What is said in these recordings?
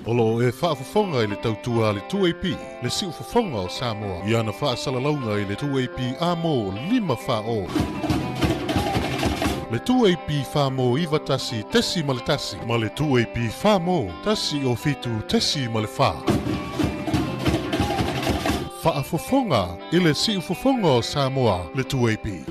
Olo e whaafafonga i le tautua le 2AP, le si ufafonga o Samoa. I ana whaasalaunga i le 2AP amo 5 whao. Le 2AP whamo iwa tasi tesi ma le tasi, ma le 2AP whamo tasi o fitu tesi ma le wha. Whaafafonga i le si ufafonga o Samoa, le 2AP.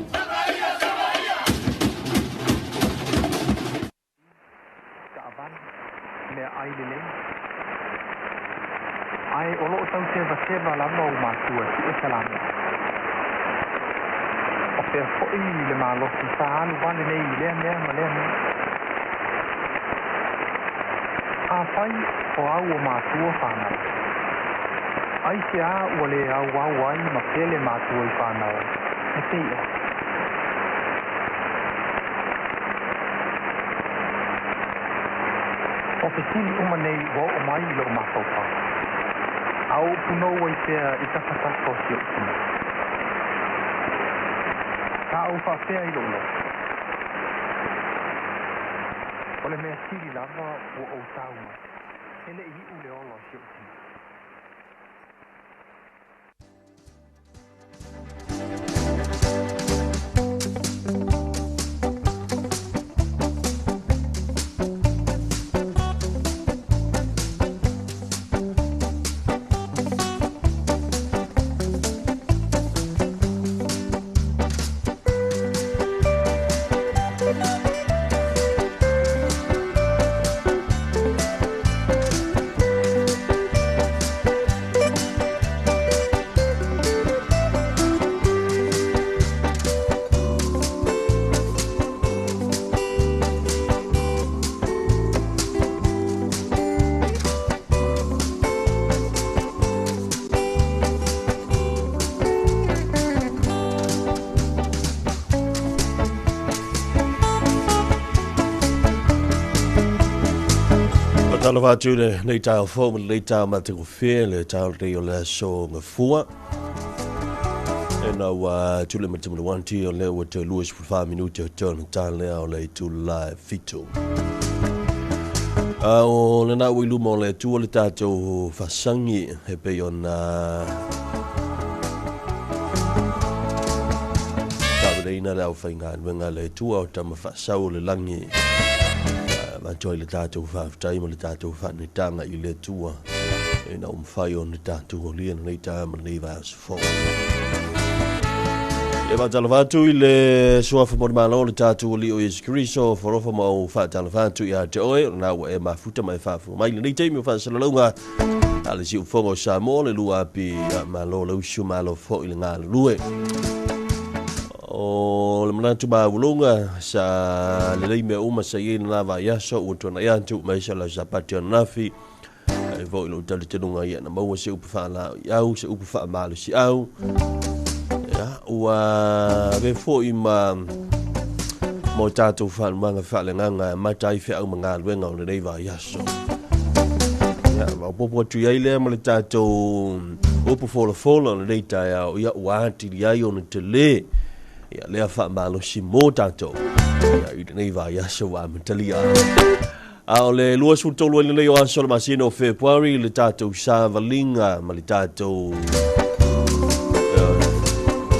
Ai olo tau seva la no matua e salama. O pe foi le malo si saan vale nei le me. A fai o au matua fana. Ai se a ole au ai ma pele matua fana. E sei. O pe sili uma nei wo o mai lo masofa. Au puno wai pea I takatako si o tino. Ka au wha pea I lolo. Ole mea siri lava o o tauma. Hele I ule olo si o tino. Talofa Samoa nei tau fo le tau ma te ko fe le tau re o le so nga fua. E na wa tule ma te mo wanti o le o te luis for 5 minutes o turn time le o le tu live fito. O le na wi lu mo le tu o le tato fasangi he pe ona ina le au fainga wenga le tu o tama fasau le langi. Ma joy le tatou whaafutai ma le tatou whanitanga I le tua. E na umwhai o le tatou o lian nei tāma nei vāsu fō. E whatalawhatu I le suafa mori malo le tatou o li o Yesu Christo wharofa ma o whatalawhatu I a te oe o nāua e mafuta mai whaafu. Mai le nei teimi o whaasalalunga a le si ufongo Samoa le lua api malo le usu malo fō I le ngā le lue. O le manatu maulunga sa le leime uma sa ye na va yaso o tona ya tu mai sa la zapati nafi e vo lo tale tenunga ia na mau se upa fala au se upa fa malu si au ya o ve fo I ma mo tatu fa manga fa le nganga matai fe au manga luenga o le va yaso ya va popo tu ia le mo le tatu upa fola le ta ya o ya wa ti ya yo ne tele ya lea wha malo si mō tātou. Ya I nei wā yaso wā matali a. A o le lua sultolo ele nei o ansola masino o Februari, le tātou sāwalinga, ma le tātou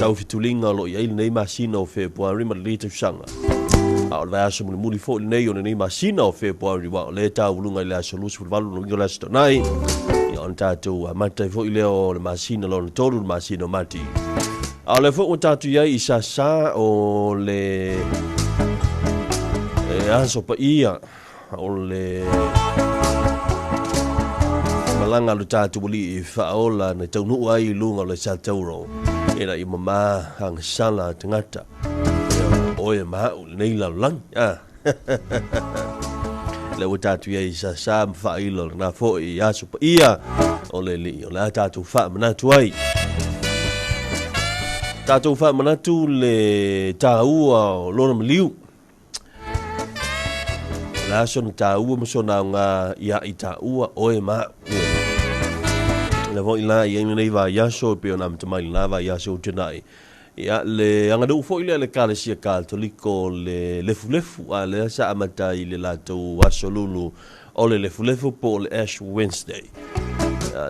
tau fitulinga lo ia nei masino o Februari, ma le tātou sanga. A o le aso muli fo le nei o nei masino o Februari, wa o le tāu lunga I le aso lusu walu lunga le aso nai. Ya o le tātou matai fo I leo le masino lo le tolu le masino mati. A le fo o tatu ia I sa o le anso pa ia o le malanga lo tatu boli I whaola na taunu ai lunga le sa tauro era I mama hang sala tangata oe ma nei la lang le o tatu ia I sa mwhailo na fo I aso pa ia o le li o la tatu wha manatu ai Tātou wha manatu le tāua o lona maliu. La aso na tāua masona ngā ia I tāua oe maa. Le vo I la I nei wā yaso pe o nā matamai la wā yaso tenai. ia le anga do fo ile le kale sia katoliko le lefu a le sa amata i le latou asolulu o le lefu po le Ash Wednesday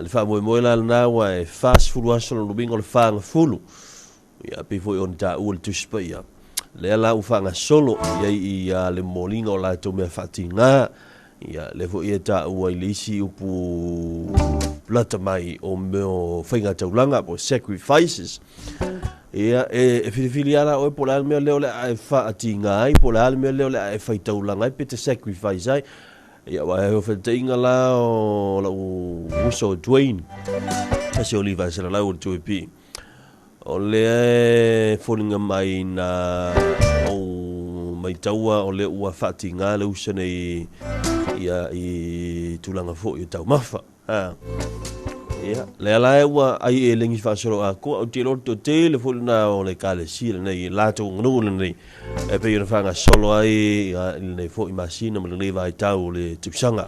le fa mo la na wa fast food asolo bingo le fa fulu ia pe fo on ta ul tu spia le la u fa solo ia le molingo la to me fatinga ia le fo ia ta u le si upu plata mai o meu fainga taulanga po sacrifices ia filiala o pola me leo le ai fa atinga ai pola me leo le ai fai taulanga ai pe te sacrifice ai ia wa o fa tinga la o la uso Dwayne kasi oliva se la o tuipi o le folinga mai na o mai taua o le ua fa atinga le usane ia i tulanga fo i tau mafa ia le ala ua ai lengi fa solo a ko o tiro to tele fo na o le kale si le nei lato ngunu le nei e pe fa nga solo ai le fo i masina mo le vai tau le tipsanga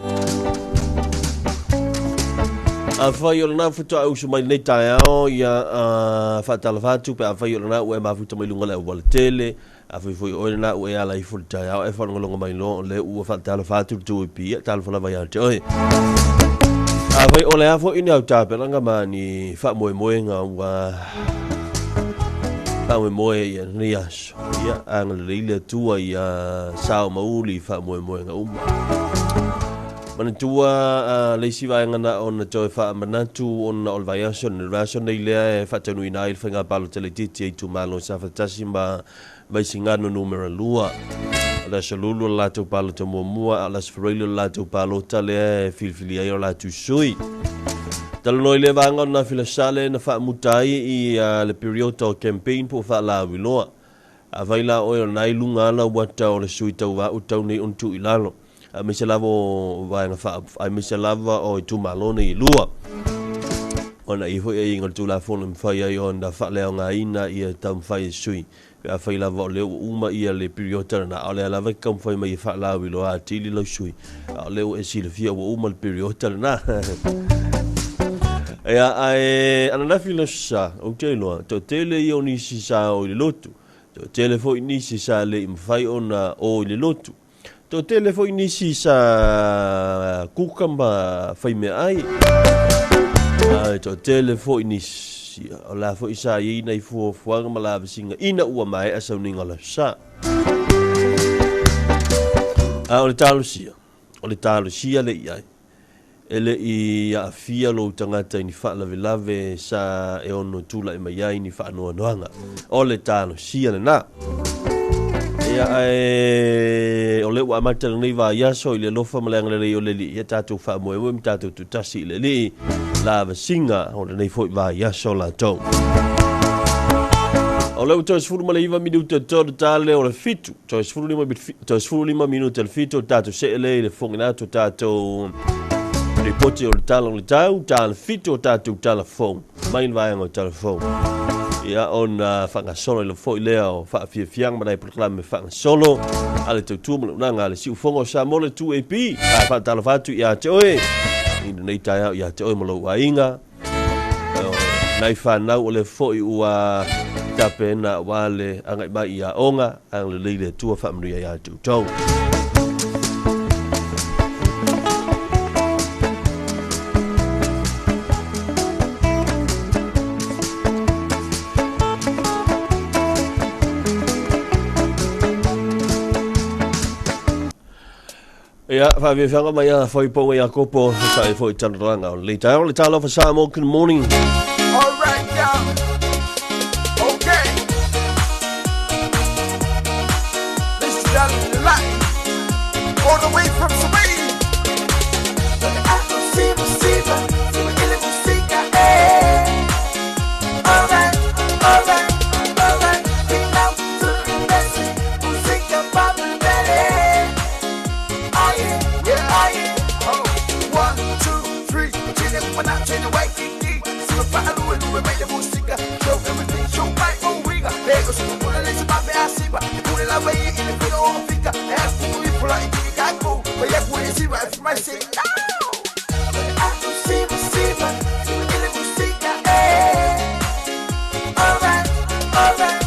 a fa yo na foto au su mai nei tai ao ia fa Talofa tu pe a fa yo na o e ma foto mai lunga le o le tele a fa foi o na o e ala i fo tai ao e fa ngolonga mai lo le o fa Talofa tu pi Talofa la vai al oi a vai ole a fo ini au tape langa mani fa moe nga wa fa moe ia nias ia ang le tua ia sao mauli fa moe nga man tua le si vai ngana on to fa manatu on ol variation nei le fa tenu ina il fenga palo teletiti tu malo sa fa tasimba vai singano numero lua la salulu la tu palo to mua la sfrelo la tu palo tale filfili ai la tu sui tal no le vanga na fila sale na fa mutai i le periodo campaign po fa la wiloa availa o na ilunga la wata o le sui tau va o tau nei on tu ilalo a me se lavo va na fa a me se lava o tu malone i lua ona i ho e ngol tu la fon fa ia yo na fa le nga ina i tam fa sui a fai la vo le uma ia le periodo na ole la va kam foi mai fa la wilo a tili lo sui a le e si le fia o uma le periodo na ia ai ana la fila sa o te lo to tele io ni si sa o le lotu to telefo ni si sa le fai ona o le lotu to telefo ni si sa kukamba fai me ai to telefo ni o la fo isa i nei fu fuanga mala singa ina ua mai asa ninga la sa o le talo sia le ia ele i a fia lo tangata ni fa lave sa e ono tula e mai ai ni fa no noanga o le talo sia le na ia o le wa mata nei va ia so ile lo fa malanga le o le ia tatu fa mo e tatu tu tasi le li lava singa o le nei foi va ia so la to o le to sfuru male iva minuto to tale o le fitu to sfuru lima minuto le fitu tatu se le fonginato tatu ripoti o le talo le tau tal fitu tatu telefon mai vai o telefon ia on fanga solo le foi leo fa fiang mai proclame fanga solo ale tu mo nanga le si fongo sa mo le 2AP fa Talofa tu ia te oe ina nei tai ia te oe mo lo wainga nai fa na o le foi ua tape na wale anga mai ia onga ang le le tu fa mria ia tu tau ia fa vi fanga mai foi po ia kopo sa foi tanranga le Talofa Samoa good morning all right y'all okay this is down in the line all the way from Spain I don't see musica ele musica all right get down to the message musica pop when I turn away, see if I do it, we make the música, show everything, show my own riga. Lego, so put a lazy baby, I see, but put it away in the video on Fika. Ask me if I can't go, but yeah, when you see right from my say, no. I don't see musica, in the música, alright.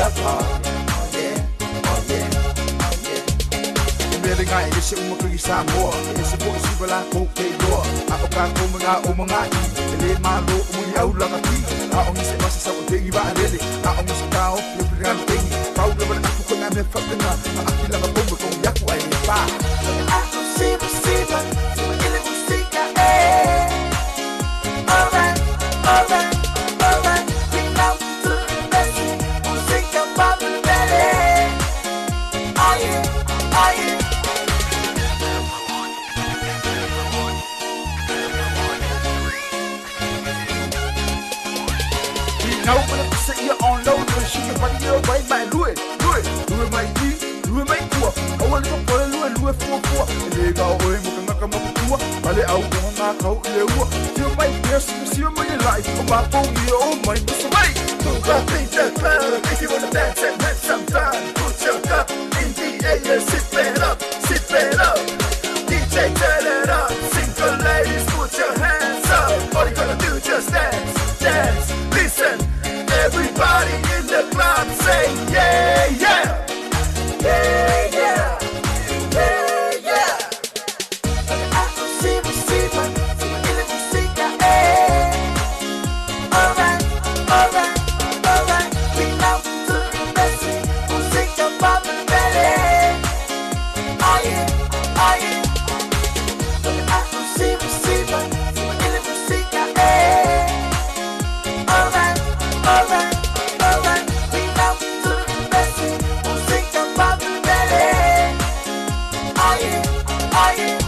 up, oh yeah, oh yeah, oh yeah. Meron nga ilisi umakuli Samoa, ilisi po isibala ko kay Loa. Ako ka ko mga umangai, ilin malo umuyaw lang ati. Aong isa masa sa unting iba alili, aong isa tao, librihan ting. Pau naman ako ko namin fakta na, maakila ka po kung yaku ay nipa. Ako siba, sumakili musika, eh. Alright, alright, alright, we come to the best, musika popularity. Oh yeah, oh yeah. Now when I say you're on low, you shoot your body your way by Louis my D, Louis my tour. I want to put a Louis 4-4. And they go away, looking like a mother. But I won't knock out the war. You might guess you see my life. Oh, my phone, you oh my miss away. Move up in the club. If you want to dance and have some fun, put your cup in the air. Sit it up, DJ turn it up. Single ladies, put your hands up. All you gotta do just dance, dance. Listen, everybody in the club say yeah, yeah, yeah, yeah, yeah, yeah. Ako siba, sumakili musika, eh. Alright, alright, alright. We love to the best, musika popularity. Oh yeah, oh yeah. Ako siba, sumakili musika, eh. Alright, alright, alright. We love to the best, musika popularity. Oh yeah, oh yeah.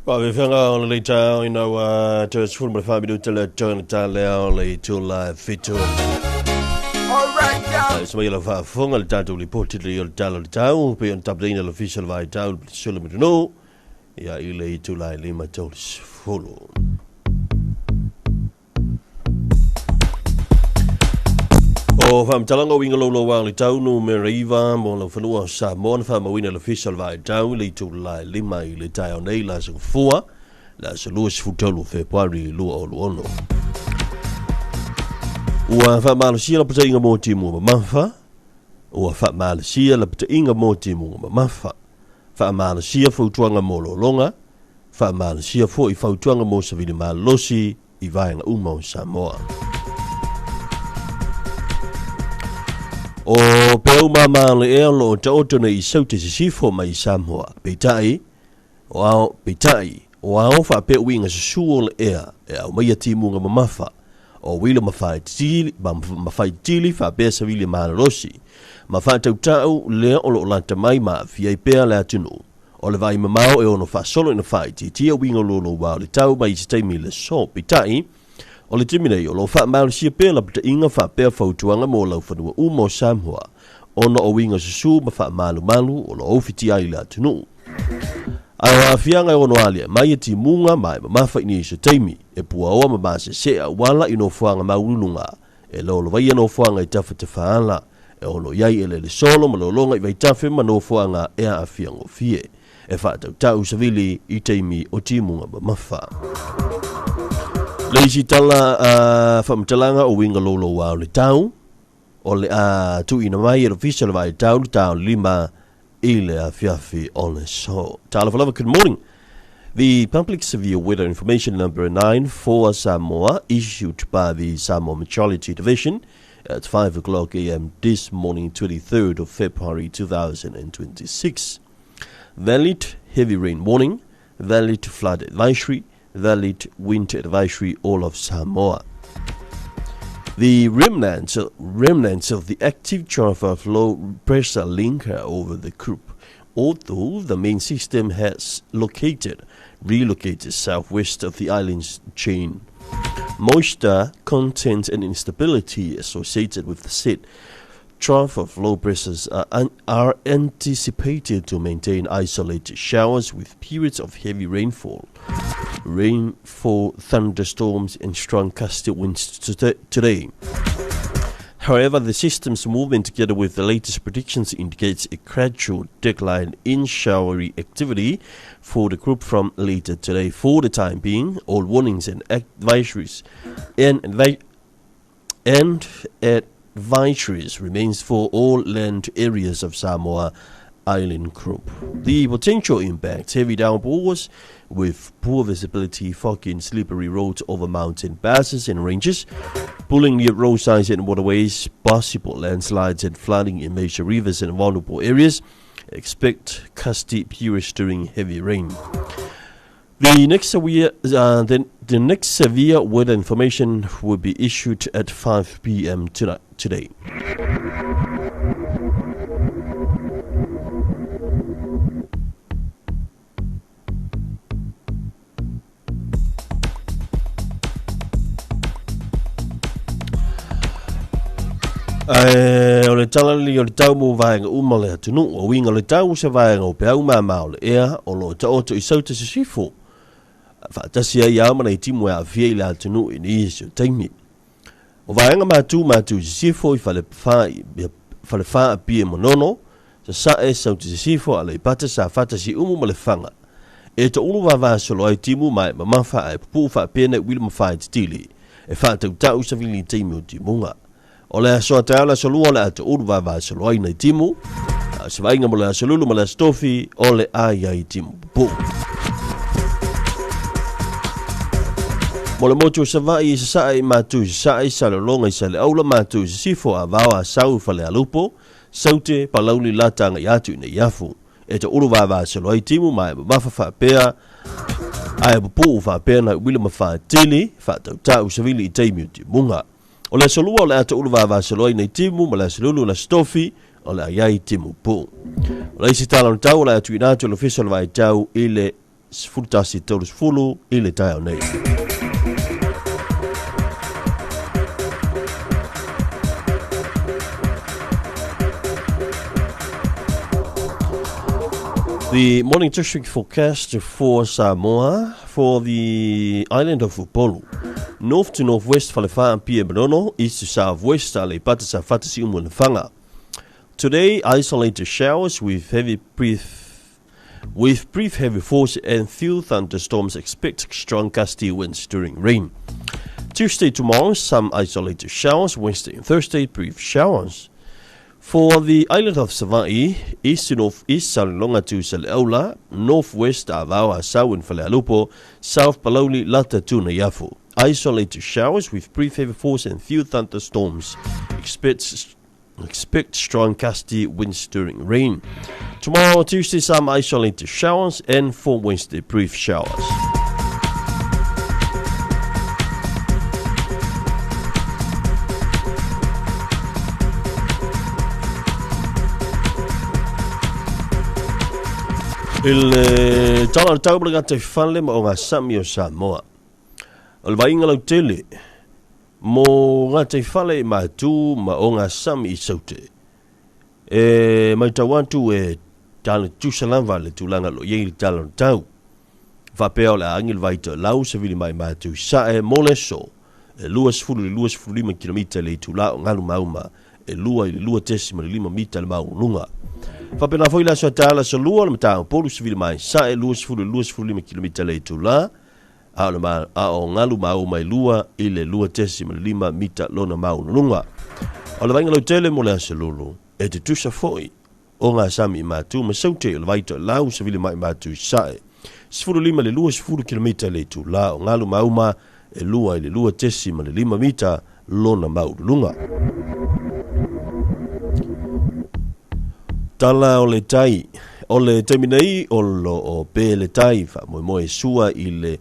Well, we found out later, you know, just full of 5 minutes to turn the tale to live fito. Alright, y'all. So, you'll have a phone to reportedly you'll tell the town, pay on top the official by town, should me know. Yeah, you lay to lie, lima told follow. O fam talanga winga lolo wang tau no meriva mo lo fanua sa mon fam winga official vai tau le tu la lima i le tai nei la so fua la so lu futolo February lu o ono ua fa Malaysia la pata inga mo timu mafa ua fa Malaysia la pata inga mo timu mafa fa Malaysia fu tuanga mo lo longa fa Malaysia fu I fa tuanga mo sa vini malosi I vai nga umo Samoa. O peu mama le e lo ta otona I sauti sifo mai Samoa petai o ao fa pe winga suo le e o mai timu nga mafa o wile mafai tili fa pe sa wile malosi mafa tau le o lo lanta mai ma fia pe la tunu o le vai mamao e ono fa solo in fight ti winga lo wa le tau mai stay mi le so petai o le timine o lo fa Malaysia pe la pata inga fa pe fautuanga mo lau fanua umo Samoa ono o winga susu ma fa malu o lo ofiti ai la tunu awa fianga ono alia mai ti munga mai ma fa ini se taimi e pua o ma base se wala ino fuanga maulunga e lo vai no fuanga I tafa te faala e ono yai ele le solo ma lo longa I vai tafe ma no fuanga e a fiango fie e fa tau savili I taimi o ti munga ma fa Leisi tala whamtalanga o winga lolo wao le tau o le tu ina mai e official vai tau lima I le fiafi on le so. Talofa, good morning. The Public Severe Weather Information number 9 for Samoa issued by the Samoa Meteorology Division at 5 o'clock a.m. this morning, 23rd of February 2026. Valid heavy rain warning, valid flood advisory, valid wind advisory all of Samoa. The remnants of the active trough low pressure linker over the group, although the main system has relocated southwest of the island's chain. Moisture content and instability associated with the said trough of low pressures are anticipated to maintain isolated showers with periods of heavy rainfall, thunderstorms, and strong gusty winds today. However, the system's movement together with the latest predictions indicates a gradual decline in showery activity for the group from later today. For the time being, all warnings and advisories advisories remains for all land areas of Samoa Island group. The potential impact: heavy downpours with poor visibility, foggy and slippery roads over mountain passes and ranges, pulling near roadsides and waterways, possible landslides and flooding in major rivers and vulnerable areas. Expect gusty periods during heavy rain. The next severe weather information will be issued at 5 p.m. today. O le talali o le tau mo vaenga umale atunu o winga le tau se vaenga o pea umama o le ea o lo ta oto i sauta se sifo. Whaatasi ai au mana i timu e a fia i le atunu i ni isi o taimi. O vaenga matu se sifo i fale wha a pie monono, sa sae sauta se sifo a le ipata sa whatasi umu ma le whanga. E ta ulu wa solo ai timu mai ma mawha ai pupu wha pene wili ma wha i tili, e wha tau tau sa vili taimi o timunga. O le asoa te ala solua le ata uru vava solo ai nei timu, se vainga mo le asolulu ma le stofi o le ai timu pupu. Mo le motu sa vai sa sae matu sa sae sa le longa i sa le aula matu sa sifo a vawa sau fa le alupo, saute pa lauli lata ngai atu nei yafu. E ta uru vava solo ai timu mai mafa fa pea, ai pupu fa pea na wila ma fa tili, fa tau tau sa vili i taimi o timunga. O le solua o le ata ulu vava soloi nei timu, ma le solulu la stofi, o le aiai timu pu. O le isi tala tau, o le atu inatu le fisa le vai tau, i le sfurtasi tau fulu, i le tai au nei. The morning district forecast for Samoa for the island of Upolu. North to northwest Falefa and Pia Bonono, east to southwest Ale Patasa Fatasi Umunfanga. Today, isolated showers with brief heavy force and few thunderstorms. Expect strong gusty winds during rain. Tuesday tomorrow, some isolated showers. Wednesday and Thursday, brief showers. For the island of Savai, east to northeast Salilonga to Saleaula, northwest Avao Asau and Falealupo, south Paloli Lata Tuna Yafu. Isolated showers with brief heavy force and few thunderstorms. Expect strong gusty winds during rain. Tomorrow, Tuesday, some isolated showers, and for Wednesday, brief showers. Il tala tau bla te fanle mo nga sami o Samoa. O vainga lau tele mo nga te fale ma tu ma o nga sami I saute. E mai tawantu e tala tu salava le tulanga lo ye tala tau. Va peo la angil vaita lau se vili mai ma tu sa e moleso. E luas fulu lima kilomita le tula o ngalu mauma. E lua tesi ma 5 mita le maulunga. Whapena foi la soa tāla sa lua le matao polu sivili mai sa e lua sifuru 5 kilomita le tula a o ngalu mau mai lua I le lua tesi ma 5 mita lona mau nunga. O le vainga lau tele mo le asa lulu e te tusa foi o ngā sami matu ma saute o le vaita lau sivili mai matu sa e sifuru 5 le lua sifuru kilomita le tula o ngalu mau ma e lua I le lua tesi ma le 5 mita lona mau nunga. Tala o le tai minei o lo o pe le tai fa moe sua I le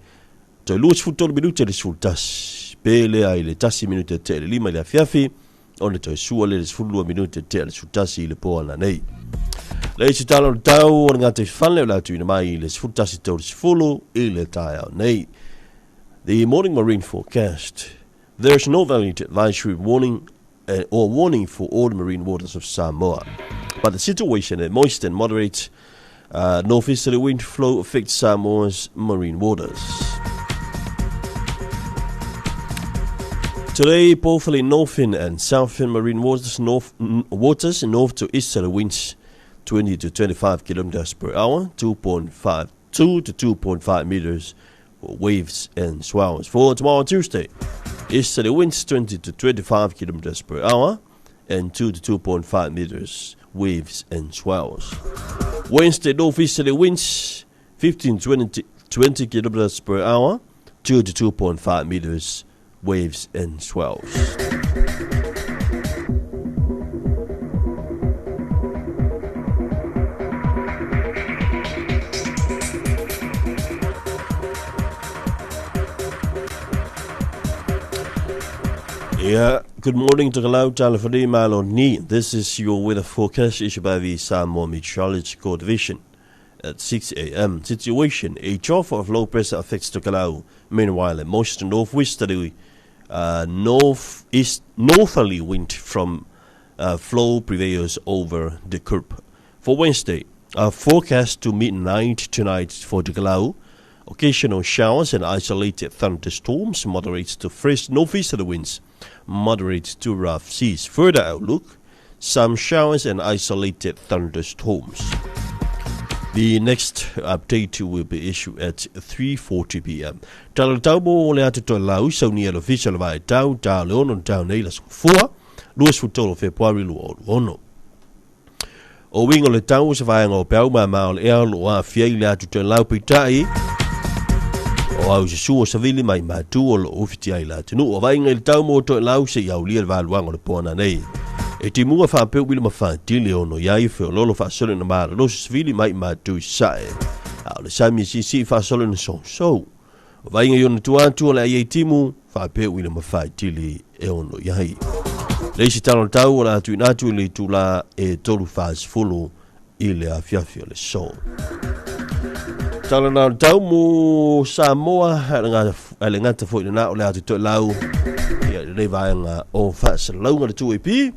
to luas futolo minute le sultas pe le ai le tasi minute te le 5 le afiafi o le to sua le fulua minute te le sultasi I le po ana nei le si tala o tau o ngate fanle la tu mai le sultasi to le fulu I le tai au nei. The morning marine forecast: there's no valid advisory warning or warning for all marine waters of Samoa. But the situation, a moist and moderate northeasterly wind flow affects Samoa's marine waters. Today, both the northern and southern marine waters, north to easterly winds 20 to 25 kilometers per hour, 2 to 2.5 meters for waves and swells. For tomorrow, Tuesday, easterly winds 20 to 25 kilometers per hour and 2 to 2.5 meters waves and swells. Wednesday, northeasterly winds 15 to 20 kilometers per hour, 2 to 2.5 meters waves and swells. Yeah, good morning to Galau Talofa Samoa. This is your weather forecast issued by the Samoa Meteorological Division. At 6 a.m. Situation: a trough of low pressure affects Tokelau. Meanwhile, a moist northwesterly northerly wind from flow prevails over the curb. For Wednesday, forecast to midnight tonight for Tokelau. Occasional showers and isolated thunderstorms, moderate to fresh northeasterly winds, moderate to rough seas. Further outlook: some showers and isolated thunderstorms. The next update will be issued at 3:40 p.m. Talatau mo le atu to lau sau ni official vai tau ta leono tau nei la fua luas futolo February lu ono. O wingo le tau se vai ngo pau ma ma le alo a fiai le atu to lau pitai. O au se suo sa vili mai ma tu o lo ofiti ai la tunu o vai ngai tau mo to lau se iau lia va luango le pona nei. E ti mua wha peu wili ma wha tili ono iai wheo lolo wha sole na maa lo se vili mai ma tu sae. Au le sami si wha sole na so. O vai ngai ono tuantua le ai timu wha peu wili ma wha tili e ono iai. Leisi talo tau o la atu inatu ili tu la e tolu whaas fulu i le a fiafia le so. Talo na tau mu Samoa ale ngata fo ina o le atu to lau. Ia le vaenga o whaas launga le 2AP.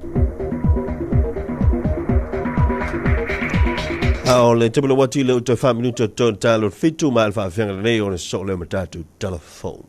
O le tebula wati le uta 5 minuto ton talo fitu ma alfa fianga nei o le so le matatu telephone.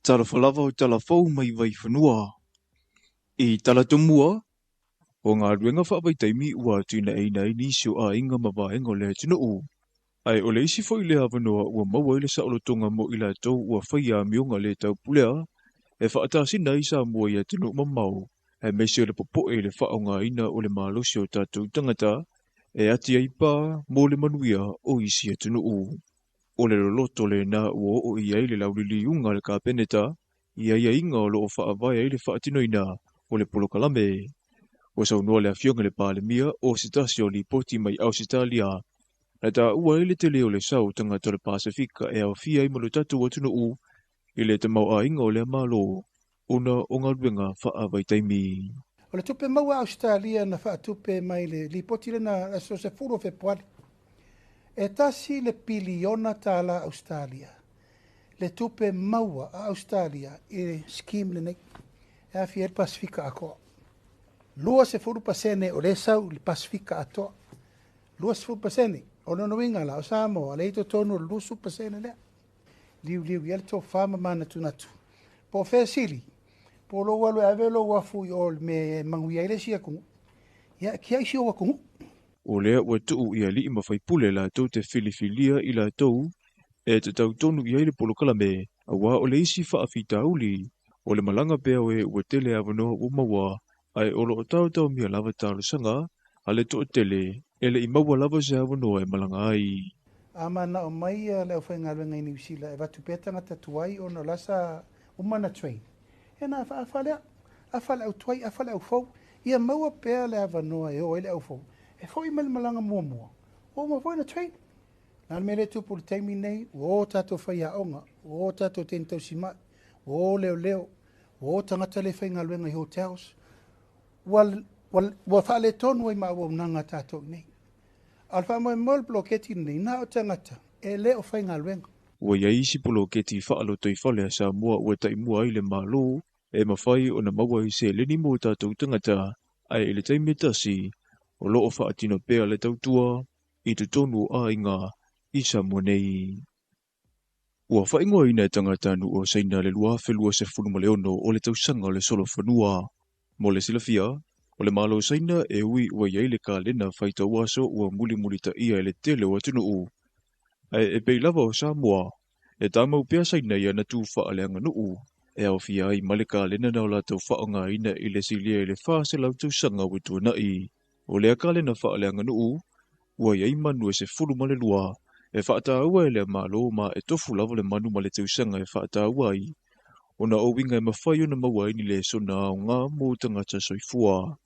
Talofa lava o talafou mai vai whanua. I talatomua, o ngā ruenga whaavaitaimi ua tuina eina i nisio a inga mawaenga o le tino u. Ai o le isi fo i le havanoa ua maua i le saolotonga mo i la tau ua whaia mionga le tau pulea, e whaatasina i sa mua i a tino mamau, e meisi o le popoe le whaonga ina o le malosi o tātou tangata, e ati aipa mo le manuia o isi a tino u. O le loloto le na ua o i ai le laulili unga le kāpeneta, ia inga o loo whaavaya i le whaatinoina o le polokalame. O saunua le afionga le pālemia o sitasi o li poti mai au sitalia. Na tā ua i le tele o le sau tangata le Pasifika e au fia i malo tatu atuna u i le tamau a inga o le amalo ona o ngā ruenga whaavaitaimi. O le tupe maua Australia na whaatupe mai le li poti le na so se furo februari. E tasi le piliona tāla Australia. Le tupe maua a Australia i le scheme le nei. E a fia le Pasifika ako. Lua se furu pasene o le sau le Pasifika ato. Lua se furu pasene o no winga la o Samoa le ito tonu le lusu pasene lea. Liu yale to whama mana tunatu. Po whea sili. Po lo walu avelo wafu i ol me manguia ile sia kungu. Ia kia isi o wakungu. O lea ua tuu ia li ima whaipule la tau te filifilia i la tau e te tau tonu i aile polokalame a wā o le isi whaafita uli o le malanga pēa e ua tele avanoa o maua ai olo o tau mia lava tālu sanga a le to tele e le i maua lava se avanoa e malanga ai. Ama na o mai le o whainga luenga i niwisila e watu pētanga tatuai o no lasa umana train. E na afale au tuai, afale au fau. Ia maua pēa le avanoa e o ele au fau. E fau i malanga mua. O ma fau na train. Nā mele tupu le taimi nei, o tato whai aonga, o tato tentau sima, o leo, o tangata le whainga luenga i hotels. Wa whaale tonu ai maa nanga tato nei. Alfa mo mol bloketi nei, nā o tangata, e leo whainga luenga. Ua ia isi poloketi whaalo toi whale a Samoa ua taimua i le malo e mawhai o na maua i se leni mo tātou tangata ai i le taimi tasi o loo whaatino pēa le tautua i te tonu a inga i Samoa nei. Ua whaingoa ina tangata nu o saina le lua whelua se whunuma leono o le tausanga o le solo whanua. Mo le silafia, o le malo saina e ui ua iai le ka lena whaita uaso ua muli ta ia e le tele o atunu u. Ai e pei lava o Samoa, e tāmau pia saina ia na tū whaaleanga nuu, e au fia ai maleka lena nao la tau whaonga ina i le silia i le whaase lau tausanga witua nai. O lea ka lena whaaleanga nuu, ua iai manu e se fulu male lua, e whaata ua e lea malo ma e tofu lava le manu male tausanga e whaata ua ai. O na o winga e mawhai o na maua ini le sona o ngā mō tangata soifua.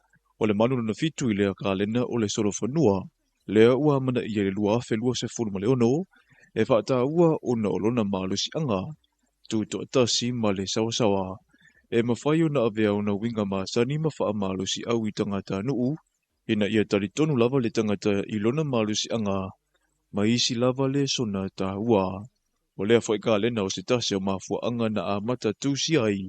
O le manu na fitu i lea ka lena o le solo whanua, lea ua mana i le lua whelua se fulu male ono, e whaata ua o na olona malusi anga, tu to atasi ma le sawasawa. E mawhai o na avea o na winga ma sani ma wha malusi au i tangata nuu, ina ia tari tonu lava le tangata i lona malusi anga, ma isi lava le sona ta ua. O lea whaika lena o se tase o mafua anga na a mata tūsi ai,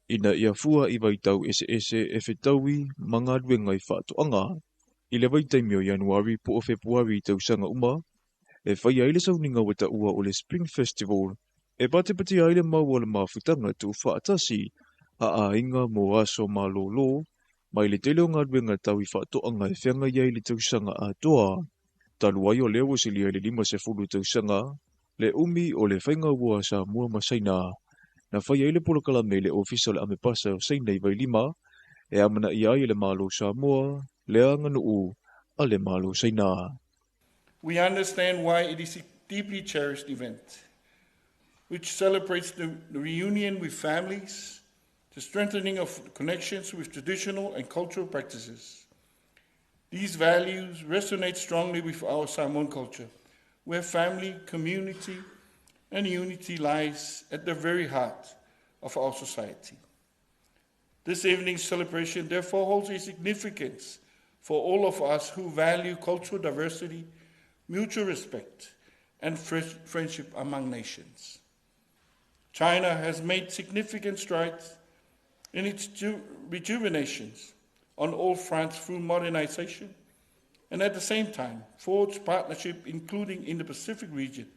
ina ia fua i vaitau ese e whetaui mga ruenga i whaato anga. I le vaitaimi o Januari po o Februari tausanga uma, e whai aile sauninga wata ua o le Spring Festival, e pati aile mau o le mawhutanga tu whaatasi, a inga mo aso malolo, mai le tele o ngā ruenga tau i whaato anga e whenga iai le tausanga a toa. Taluai o leo sili ai le 5 tausanga, le umi o le whainga ua Samoa masaina. Na whai aile polokala me le ofisa le amepasa o saina i vai 5, e amana i ai le malo Samoa, le anga nuu, a le malo saina. We understand why it is a deeply cherished event, which celebrates the reunion with families, the strengthening of connections with traditional and cultural practices. These values resonate strongly with our Samoan culture, where family, community, and unity lies at the very heart of our society. This evening's celebration therefore holds a significance for all of us who value cultural diversity, mutual respect, and friendship among nations. China has made significant strides in its rejuvenations on all fronts through modernization, and at the same time forged partnership, including in the Pacific region,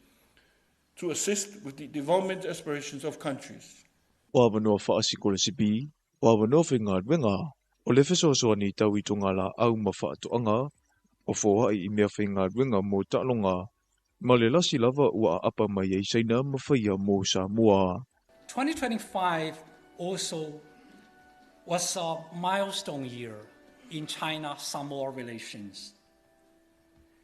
to assist with the development aspirations of countries. o avanoa whaasiko le sipi, o avanoa whenga wenga, o le whesoasoa ni tau I tonga la au ma whaatoanga, o whoa I mea whenga wenga mo talonga, ma le lasi lava ua apa mai ei saina ma whaia mo Samoa. 2025 also was a milestone year in China-Samoa relations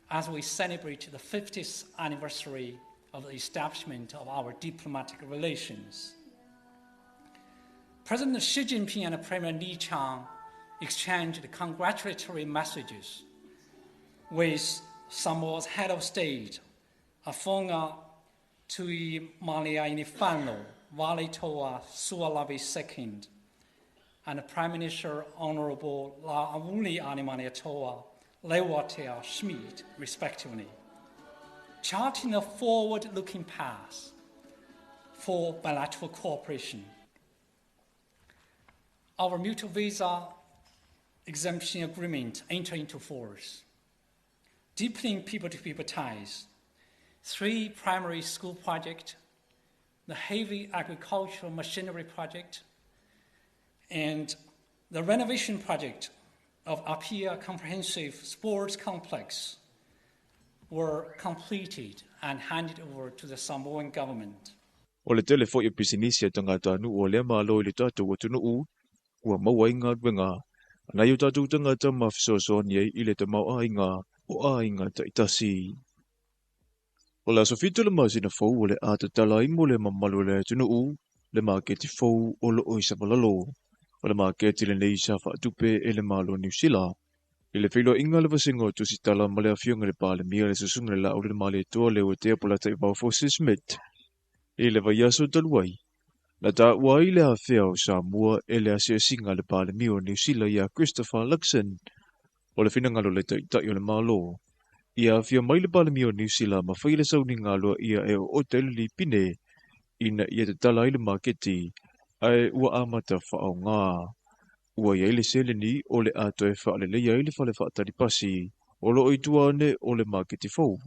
as we celebrate the 50th anniversary of the establishment of our diplomatic relations. President Xi Jinping and Premier Li Qiang exchanged congratulatory messages with Samoa's head of state, Afonga Tui Maliainifano, Vale Toa Sualavi II, and Prime Minister Honorable La Avuli Animalia Toa, Lewatea Schmid, respectively, charting a forward-looking path for bilateral cooperation. Our mutual visa exemption agreement entered into force, deepening people-to-people ties, 3 primary school projects, the heavy agricultural machinery project, and the renovation project of Apia Comprehensive Sports Complex were completed and handed over to the Samoan government. O le tele fo I pisinisia tangata anu o le malo I le tatu o tunu ua maua inga wenga, na yu tatu tangata mawhisoso ni I le te mau ainga o ainga ta itasi. O la sofitu le masina fau o le atatala imo le mamalu le tunu le maketi fau o lo oisa palalo, o le maketi le neisa whaatupe e le malo New Zealand. I le whilo inga le vasingo tu si tala ma le awhionga le pale mia le susunga le lau le male toa le o te apola te pao Fosi Smith. I le vaiaso taluai, na ta wai le hawhea o Samoa e le asea singa le pale mia o New Zealand ia Christopher Luxon. O le whinangalo le taitai o le malo. Ia awhia mai le pale mia o New Zealand ma whaile sauni ngaloa ia e o tele li pine ina ia te tala i le maketi ai ua amata whao ngā. Ua iai le sele ni o le ato e wha le iai le whale whaatari pasi o lo ituane o le maketi fau.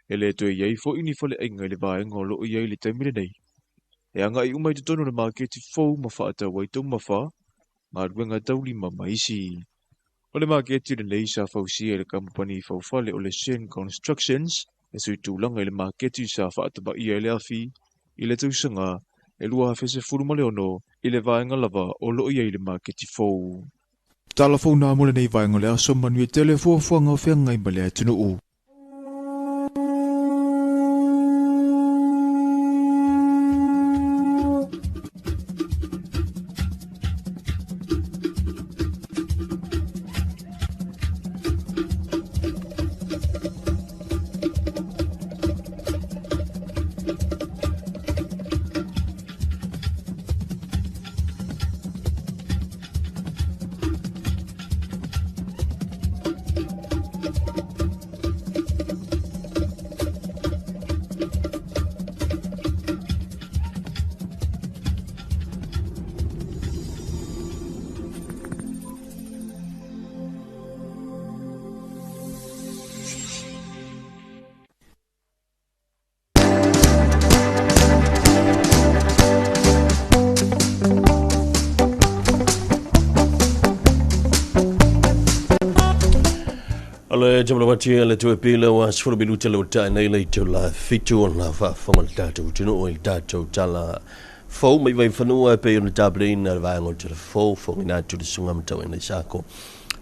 E le to iai fo ini whale ainga le vaenga o lo iai le taimile nei. E anga I umai te tono le maketi fau ma whaata waitau ma wha, ngā ruenga tauli ma maisi. O le maketi le neisa fau si e le kampani fau whale o le Shen Constructions, e sui tūlanga I le maketi sa whaata ba ia le afi, I le tausanga, e lua hawhese furuma le ono, I le vaenga lava o lo iai le maketi fau. Talofa Samoa mo le nei vaenga le aso manu e tele fuafuanga o whianga I male atunu Le jamla wati le tu pila wa sfuru bilu tele uta nei le tu la fitu on la fa fa mal tatu tino o il tatu tala fo mai vai fanua pe on tablin na va ngol tu fo ina tu sunga mto ina sako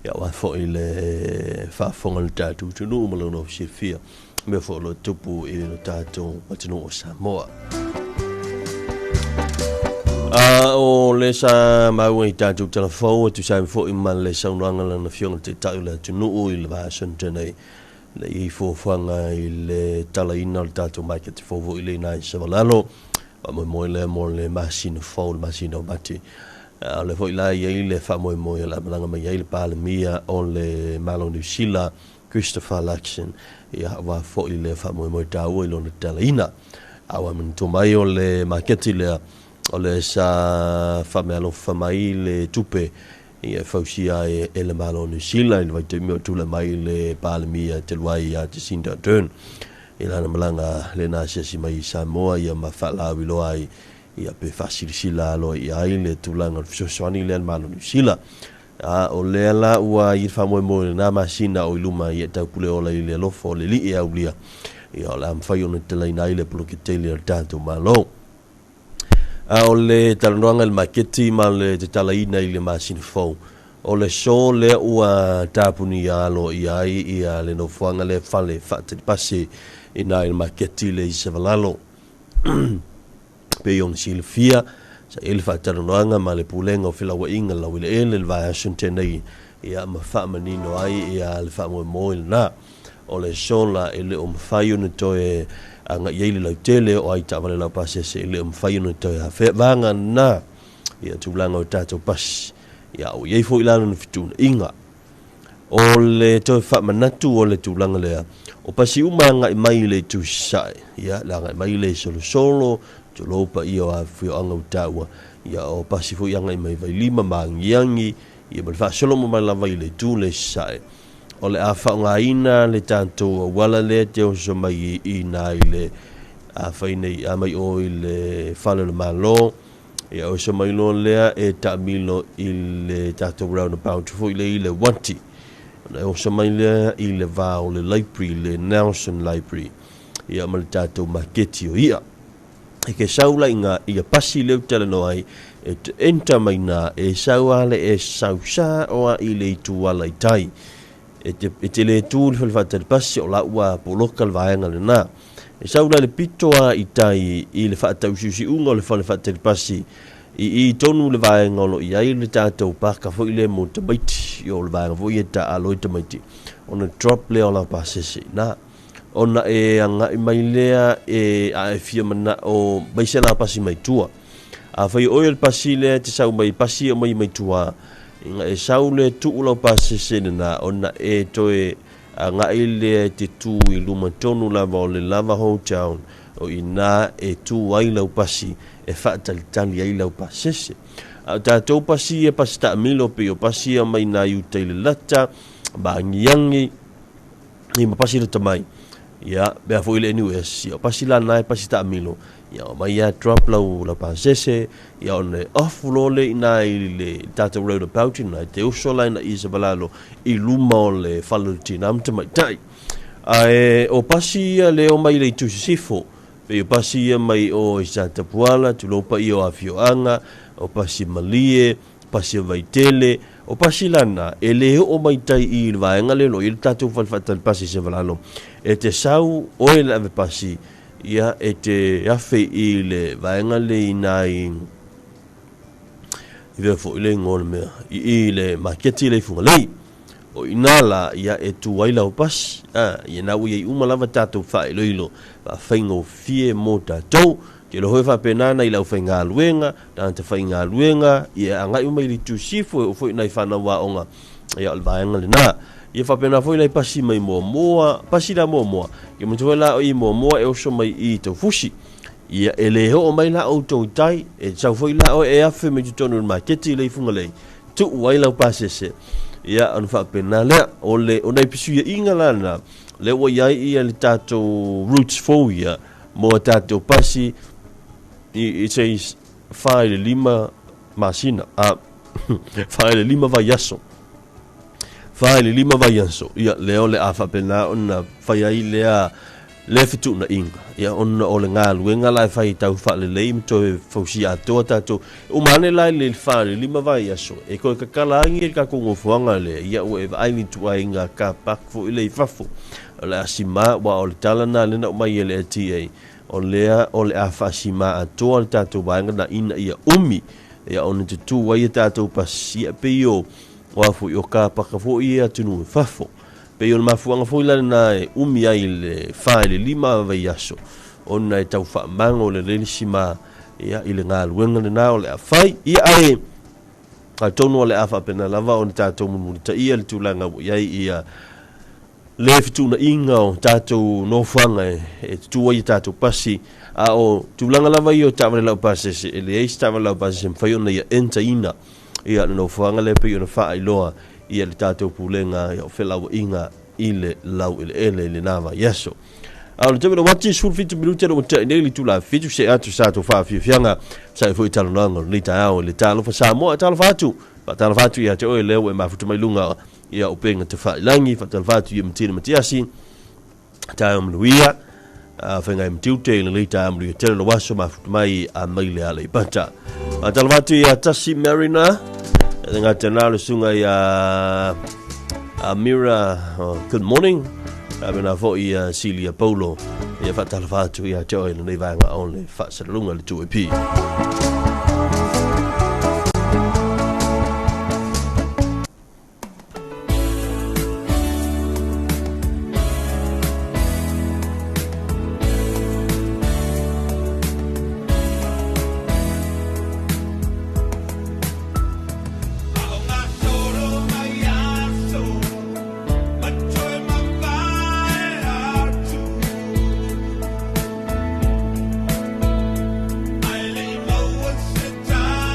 ya wa fo ile fa fo ngol tatu tino mo no shifia me fo lo tupu ile tatu matino o Samoa. O le sa mau I tātou telefou tu sa fo I man le saunanga na fionga te tau le tunu o I le vasante nei le I fofanga I le talaina le tātou mai ke te fovo I le nai savalalo mo le masina fo le masina o bati le fo I la I le fa mo la malanga mai I le pale mia o le malo New Zealand Christopher Luxon ia wa fo I le fa mo tau I lo le talaina awa man to mai o le maketi le o le sa famelo famai le tupe ia fausia e le malo New Zealand vai te mio tula mai le palemia te luai a te Sinda Turn ila na malanga le na sesi mai Samoa ia ma fala wilo ai ia pe fasilisila lo ia ile tulanga fisoswani le malo ni sila o le la ua i fa mo na masina o iluma ia tau pule ola ile lo fo le li ia ulia ia la mfai ona tele ina ile pulu ki tele tanto malo o le talonga il maketi ma le te tala ina ile masina fo o le so le ua tapuni alo ia ia le no fuanga le fale fate pasi ina il maketi le sevalalo pe yon silfia sa ele fatalonga ma le pulenga o filawa inga la wile ele le vai asuntenei ia ma fa manino ai ia le fa mo na o le sola ele o mfai no toe anga yele la tele o ai tavale la pase se ele o mfai no toe ha fe vanga na ia tulanga o tato pas ia o ye fo ilano no fituna inga o le toe fa manatu o le tulanga le o pasi umanga i mai le tu sai ia la mai le solo Talofa ia a fio anga utaua ia o pasi fo yanga i mai vai lima mangiangi ia mal fa solo mo la vai le tu le sai o le afa nga ina le tanto wala le te o so mai i nai le a fai nei a mai o le falo le malo ia o so mai lo le e tamilo i le tato round about fo le wanti o so mai le i le va o le library le Nelson library ia mal tato maketi o ia e ke saula inga ia pasi leu tala no ai e te enta mai na e sauale e sausa oa i le tu wala i tai e te le tu le falfata le pasi o la ua po lokal vaenga le na e saula le pitoa i tai i le fata usiusi unga o le falfata le pasi i tonu le vaenga o lo i ai le tātou paka fo i le mo te maiti i o le vaenga fo i e ta alo i te maiti o na drop le o la pasese na ona e anga i mai lea e a e fia mana o maise la pasi mai tua. A fai oil pasi lea te sau mai pasi o mai tua. Inga e sau le tu ulau pasi senena ona e toe anga i lea te tu i luma tonu lava o le lava hometown o ina e tu ai lau pasi e whaatalitali ai lau pasese. A tātou pasi e pasi ta milo pe o pasi a mai na iu teile lata ba ngiangi i ma pasi le tamai. Ya, bea fo ile NUS, ya pasi la nai pasi ta milo. Ya mai ya drop la pasese, ya on off lole nai le tata road about nai te usola na Isabalalo i luma le faluti nam te mai tai. Ai o pasi le o mai le tu sifo. Pe o pasi mai o Santa Puala, Talofa i o afioanga, o pasi malie, pasi vaitele, o pasi lana ele o mai tai i vaenga le lo il tatu falfata pasi se valalo e te sau o ele ave pasi ia e te afe i le vaenga le inai i vefo ile ngol me i le maketi le funga lei o inala ia e tu waila o pasi ia na ui uma lava tatu fa ilo ilo va faingo fie mo tatu ke lo hofa penana i lau fainga luenga dan te fainga luenga ia anga uma i tu sifu o foi nai fana wa onga ia al vaenga le na ia fa pena foi nai pasi mai moa pasi la moa ke mo tola i moa e o so mai i to fushi ia ele ho mai la auto tai e sa foi la o e afe me tonu market le funga le tu wai lau pasese ia an fa pena le o le o nai pisu ia inga lana le wa ia le tato roots for ia mo tato pasi it says file lima masina file lima vayaso ia leo le afa pena ona fai ai le fitu na inga ia ona ole ngaluenga la fai tau fa le leim to fosi ato tato o mane la le file lima vayaso e ko ka kala ngi ka ko ngofuanga le ia o e ai ni tu ainga ka pak fo ile fafo la sima wa o talana le na mai le ta o lea o le afasima atoa le tātou vaenga na ina ia umi ia ona te tū wai e tātou pasia pe o wafu i o ka paka fo i atunu e fafo pe o le mafuanga fo ilana na e umi ai le whae le lima vai aso ona e tau whaamanga o le lelisima ia i le ngā luenga le nā o le awhai ia ae a tonu o le afa pena lava o le tātou munita ia le tūlanga iai ia le fitu na inga o tātou no whanga e tua i tātou pasi a o tūlanga lava i o tāwale lau pasese e le eis tāwale lau pasese mwhaiona ia enta ina ia no whanga le pe i ona wha iloa ia le tātou pūlenga i o whelau inga i le lau i le ele le nāwa yaso le tebe wati sul fitu minuta no te nei tu la fitu se atu sa to fa fianga sai foi talo no le tao le Talofa Samoa Talofa atu ia te o le o mafutu mai lunga ia upenga te fa langi fa Talofa atu ia mtini matiasi ta mluia fenga mtiute le ta mlu te lo waso mafutu mai a mai le ale pata Talofa atu ia tasi marina nga tena le sunga ia Amira good morning Abena fo ia Celia Paulo ia fa Talofa atu ia te o le vanga only fa sa lunga le 2EP Time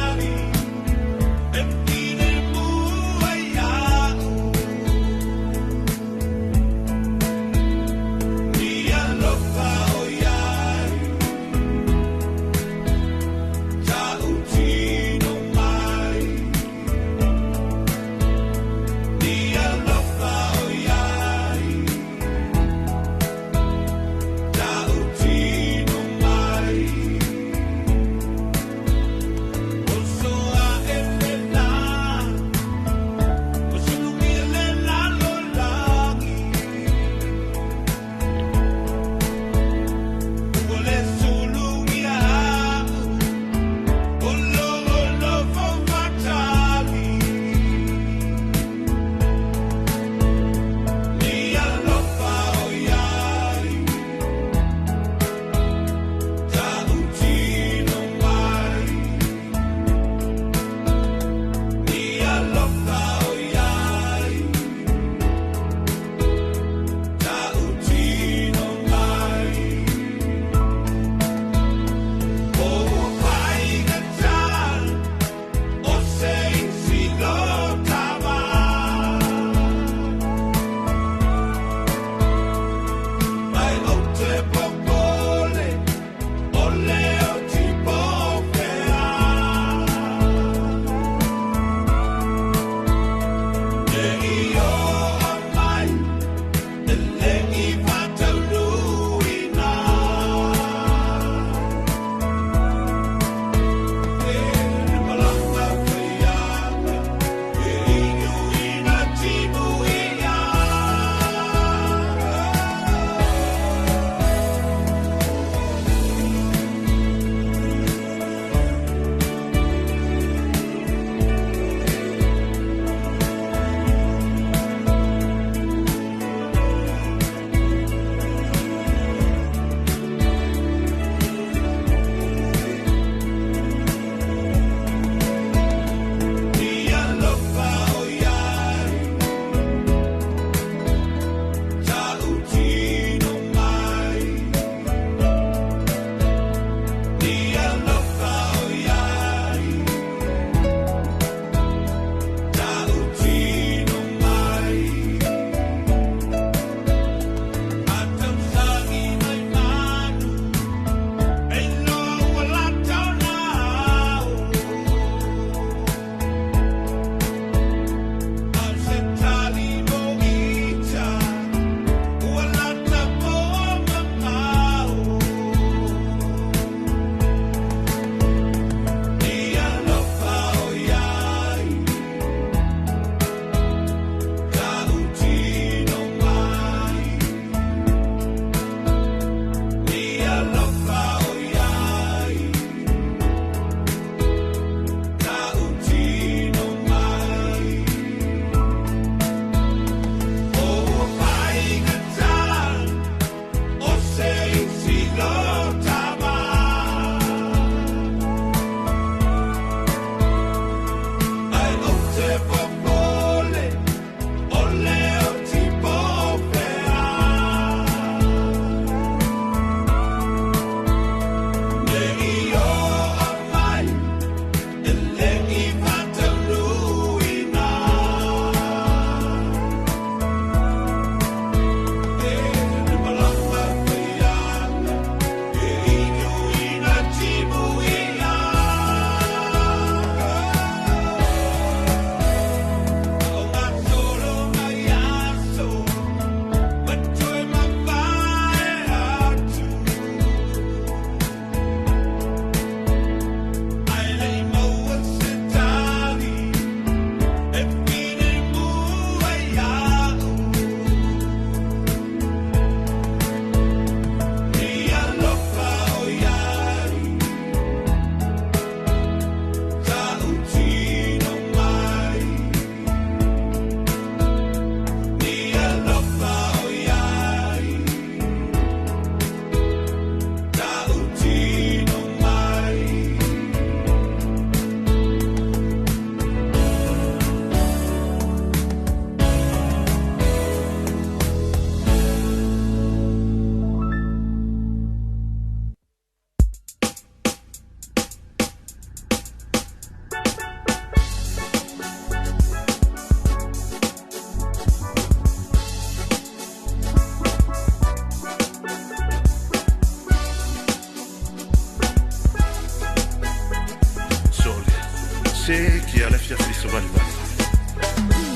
se ki ale fia fisa vali vali.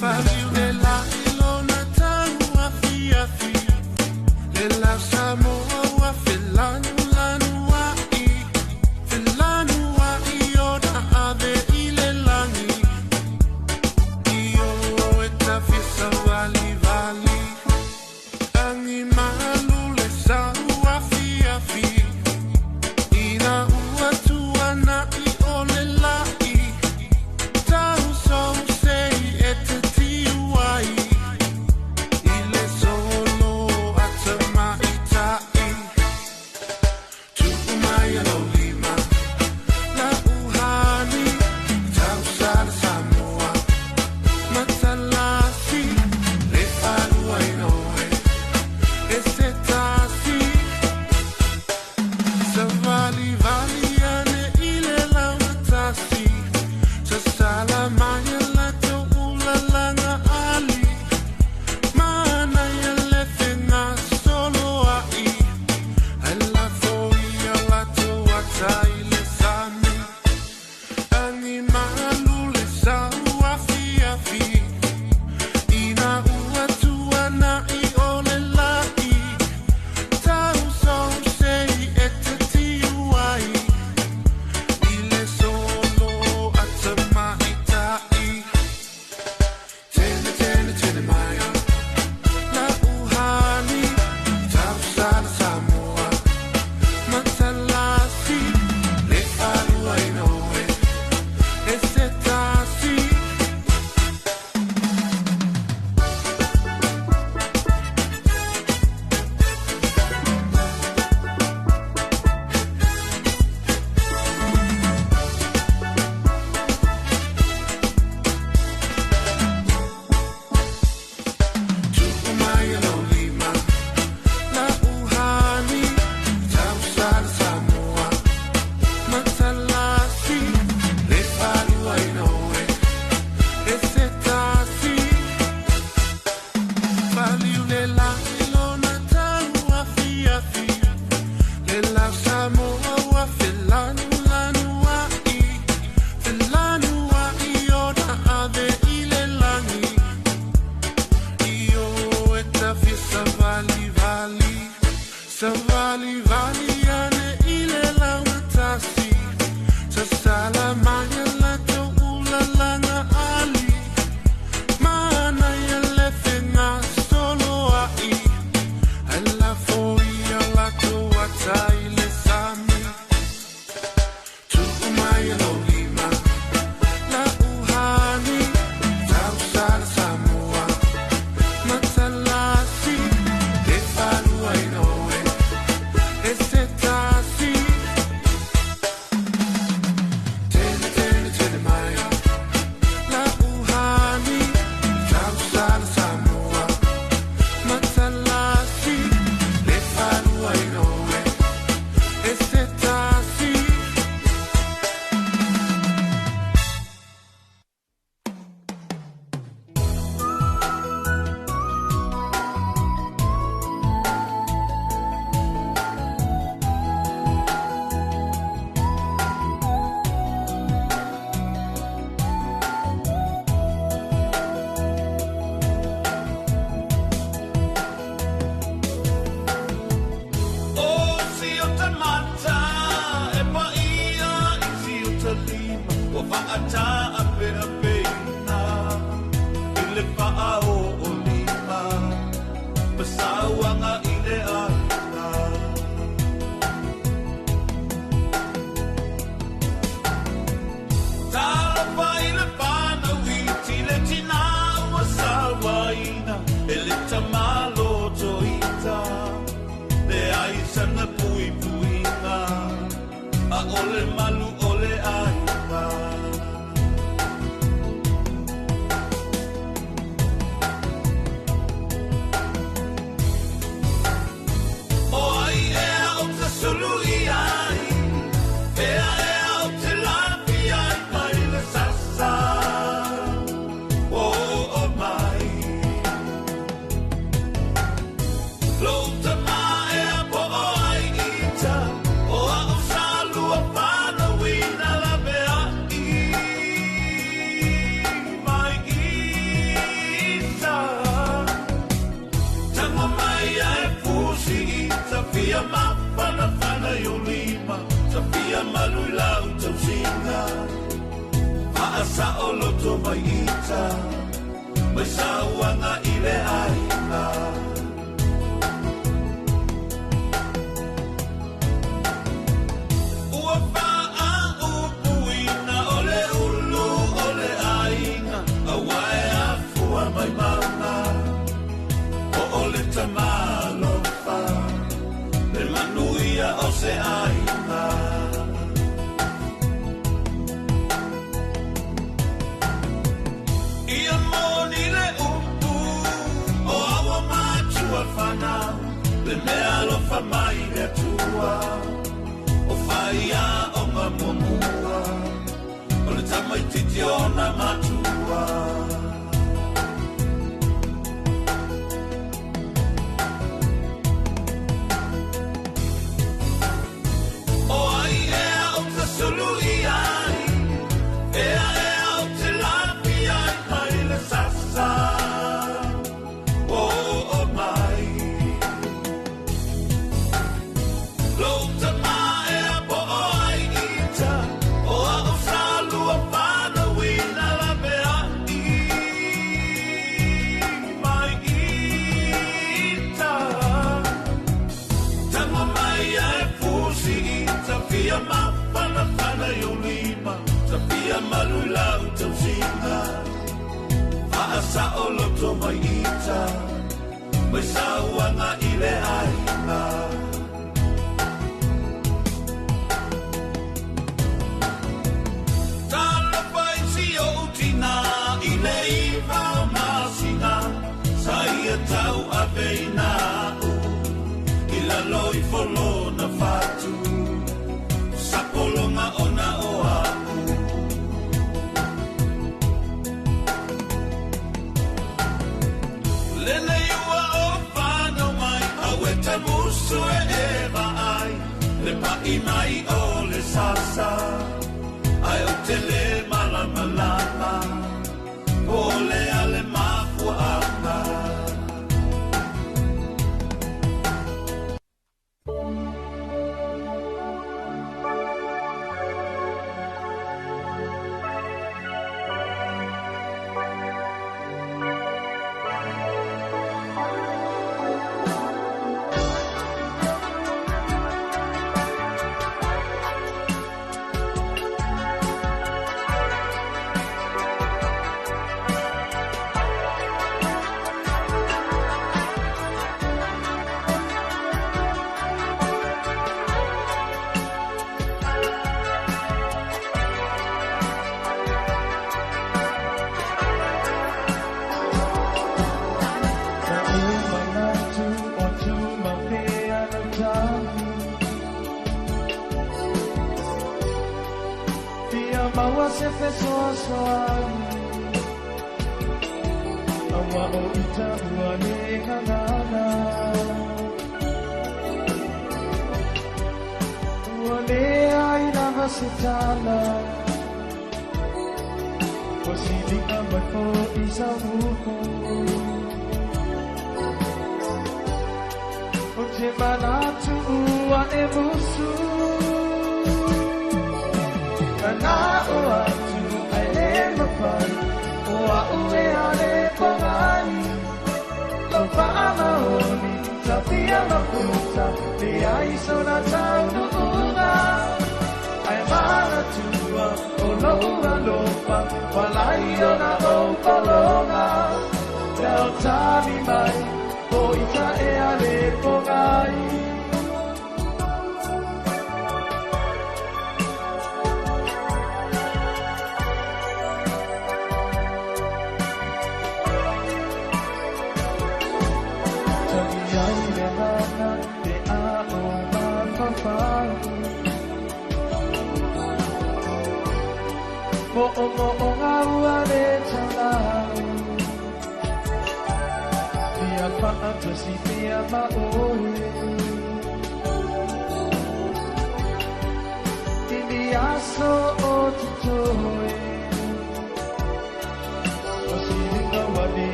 Fali le la ilona tau a fia fia. Le la Samoa wa filanu lanu wa I. Filanu wa I oda ave I le langi. Io e ta fisa vali vali. Angi malu le sau a fia fia. Ina ua tuana I o le lai. Tau so sei e te tiuai. Ile solo ata mai tai. Tu mai alo lima. La uhani. Tau sala Samoa. Matalasi. Le falua inoe. E se tasi. Sa vali vali ane ile launa tasi. Sa sala maya la to ula langa ali. Mana ya le fenga solo ai. Alla foi alla to atai le sami. Ani malu le sau a fia fi. Ina ua tuana I ole lai. Tau so sei e te tiuai. Ile solo ata mai tai. Tene tene tene maya. La uhani. Tau sala Samoa. Matalasi. Le falua inoe. E se tasi. Tu mai alo lima. La uhani. Tau sala Samoa. Matalasi. Le falua inoe. E se tasi. Faliu le la ilona tau a fia fia. Le la Samoa wa filanu lanu wa I. Filanu wa I oda ave I le langi. Io e ta fisa vali vali. Sa vali vali ane I le launa tasi. Sa sala maya la to ula langa ali. Mana ya le fenga solo ai. Alla foi alla to atai le sami. Tu mai alo lima. La uhani. Tau sala Samoa. Matalasi. Le falua inoe. E se tasi. Tene tene tene maya. La uhani. Tau sala Samoa. Matalasi. Le falua inoe. E se tasi. O si o te mata e pa ia I si o te lima o whaata a pera peina I le wha o lima pasauanga I le ana Talofa I le whana witi le tina ua sawaina e le tamalo toita Le aisa na pui puinga A ole malu ole aina O ai ea o te sulu I ai Ea o te lapi ai mai le sasa O mai Lo tama ea po o ai ita O a o salu a whana sa oloto mai ita mai sa wanga ile aina ua paa upuina ole ulu ole aina awae afua mai mana o ole tamalofa le manuia o se aina le mea lofa mai le tua o whaia o ngā muamua o le tamai titi o na matua o ai ea o te sulu i ai ea o te lapi ai mai le sasa malula utausinga Aasa o loto mai ita Mai sauanga ile aina Talofa isi o utina Ile iwa o masina Saia tau aveina Ila loi folo na fatu Sapolonga ona oa musu e eva ai le pa'i mai o le sasa ai o te le malamalama o le ale mafuanga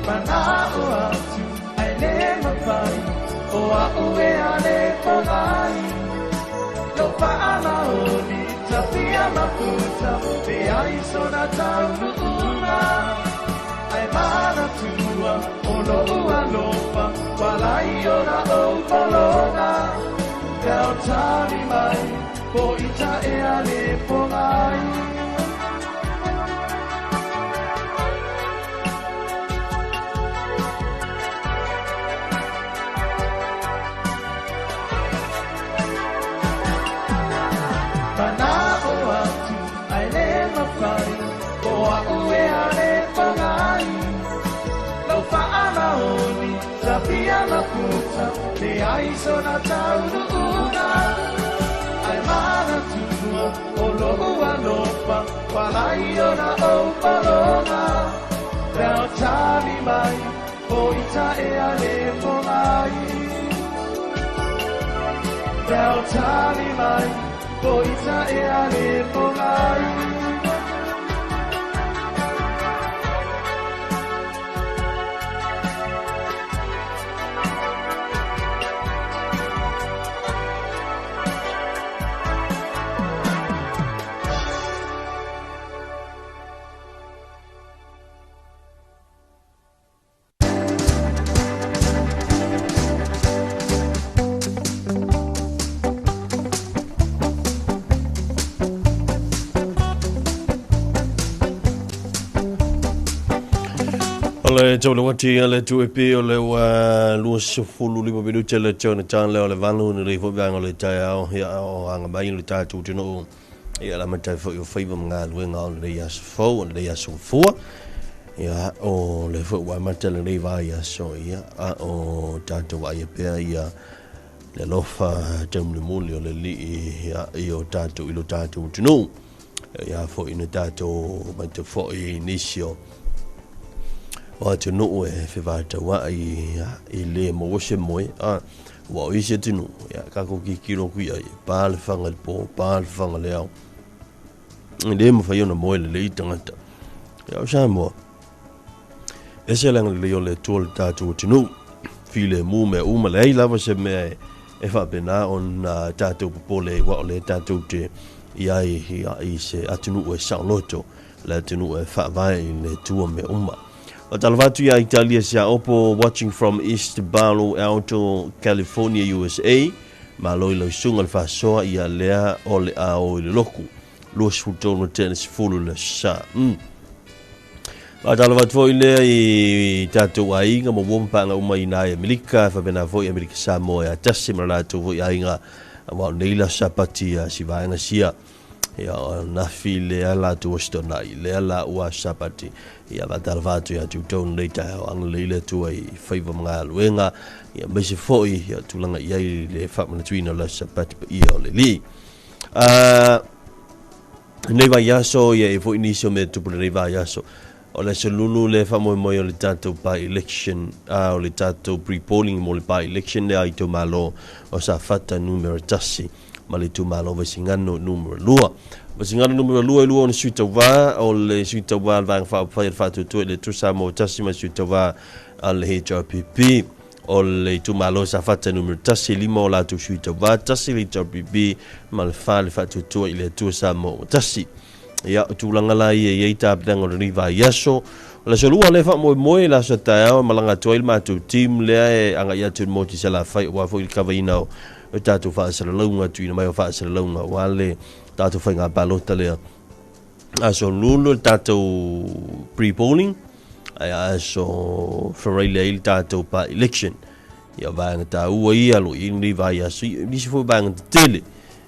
Manaua Poa ue ale pongai Lo paala oni Tapia maputa Te aiso na taunu una Ai mana tua Ono ua lopa Walai ona o polona Kau tali mai Po ita e ale pongai Manao atu ai le mawhai Ko a ue a le whangai Lau whaana oni Sa pia na puta Te aiso na taunu una Ai mana tua O lohu a lopa Walai o na o palonga Reo tali mai Po ita e a le whangai Reo tali mai Poita e ale pongai Ole tole wati ale tu epi ole wa luas fulu lima minuti le tona tan le ole vanu ni rifo bang ole tai au ya o anga mai le tai tu no ya la mata fo yo favor nga luenga le ya fo le ya so fo ya o le fo wa mata le va ya so ya o tanto wa ya pe ya le lofa tem le muli ole li ya io tanto ilo tanto no ya fo in tanto mata fo inicio o te no e whewata wa i le mo se moe wa i se tino ya ka ko ki kiro ku ai pal fanga po pal fanga le au le mo fa yo na moe le tangata ya sa mo e se lang le yo le tol ta tu tino file mu me uma le lava se me e fa bena on ta tu po le wa le ta tu te ia i se atinu e sa loto le tinu e fa vai le tu me uma Talavatu ya Italia sia opo watching from East Palo Alto, California, USA. Maloi lo sunga le fasoa ia lea o le a o le loku. Los futono tenis fulu le sa. Talavatu foi lea i tatou ainga mo wompanga uma ina e Amerika, fa bena foi Amerika Samoa tasi maralato foi ainga wa neila sapatia si vainga sia. Ya na file ala tu stona ile ala wa sapati ya batalvatu ya tu ton later ang lele tu ai favor mga luenga ya mesi foi ya tulanga ya le fa mana tuina la sapati ia le li neva yaso ya foi inicio me tu neva yaso o le lulu le fa mo le tanto pa election o le tanto pre-polling mo le pa election le ai to malo o sa fata numero tasi malitu malo vesingano numero lua vesingano numero lua lua on suita va o le suita va vang fa tu le tu sa mo tasima suita va al HRPP o le tu malo sa fata numero tasi lima o la tu suita va tasi le HRPP mal fa le fa tu ile tu sa mo tasi ya tu langala ye ta bdang o riva yaso la solua le fa mo la sa ta malanga toil ma tu team le anga ya tu mo ti sala fa wa fo il kavaina tatu fa sala longa tu ina mai fa sala longa wale tatu fa nga balota le aso lulu tatu pre-polling aso ferele tatu pa election ya va nga ta ui alo ini va ya si fo bang tele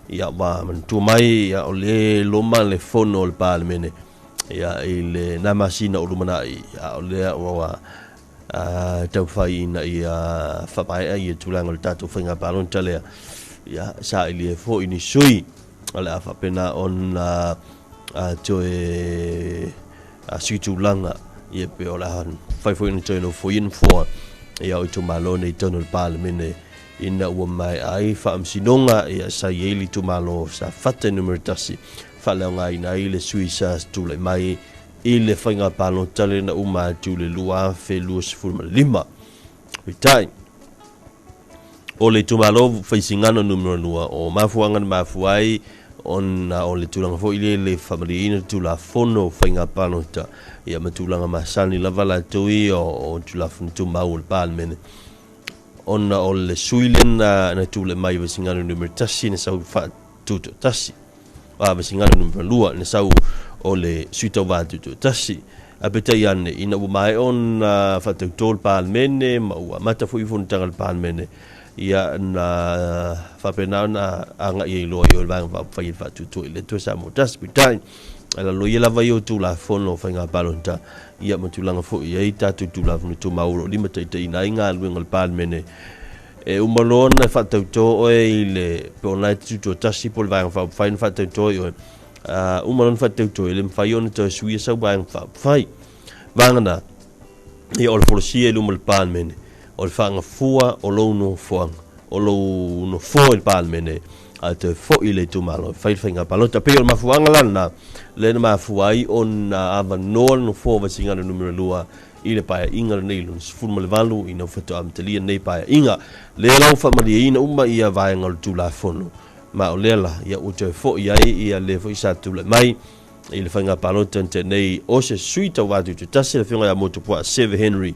ya va man tu mai ya ole loma le fono le palmene ya ile namasina ulumana ya ole wa tau fai na ia fapai ai tulang tatu finga balon tale ya sa ile fo ini sui ala fa pena on to situ langa ye pe ola fai fo ini no fo in fo ya to malo nei tonal palmene ina wa mai ai fa am sinonga ya sa yeli to malo sa fatte numero tasi fa la ngai na ile suisa tu le mai ile fainga palo tale na uma tu le lua fe lus furma lima vitai o le tumalo faisingano numero lua o mafuanga mafuai ona o le tulanga fo ile le family ina tula fono fainga palota ia matulanga masani lava la tui o tula funtu maul palmene ona o le suilen na tule mai faisingano numero tasi na sau fa tuto tasi wa faisingano numero lua na sau o le suito va tuto tasi apeta iane ina mai on fa tol palmene ma mata fu ifun tangal palmene ia na whapena na anga i loa i o vang whai whatutu i le tuasa mo taspitai ala lo ia lava i o tūla whono whainga palonta ia matulanga fo i ei tatu tūla whunu tū mauro lima taita ina i ngā luenga le palmene e umalona whatauto oe i le peonai tutu o tasi po le vang whain whatauto i oe umalona whatauto i le mwhai ona tau suia sau vang whai vangana i o le folosia i luma le palmene o le whanga fua o lou no fuang o lou no fua il palmene a te fo i le tumalo whainga palota pe o mafuanga lana le na mafuai on ava noa no fua vasingana numero lua i le paia inga le neilo sifurma le valu i na whato amtalia nei paia inga le lau whamaria ina uma ia vaenga le tula fono ma o lela ia ute fo i ai ia le fo i sa tula mai i le whainga palota te nei o se suita watu tu tasi le whiunga ya motopua Seve Henry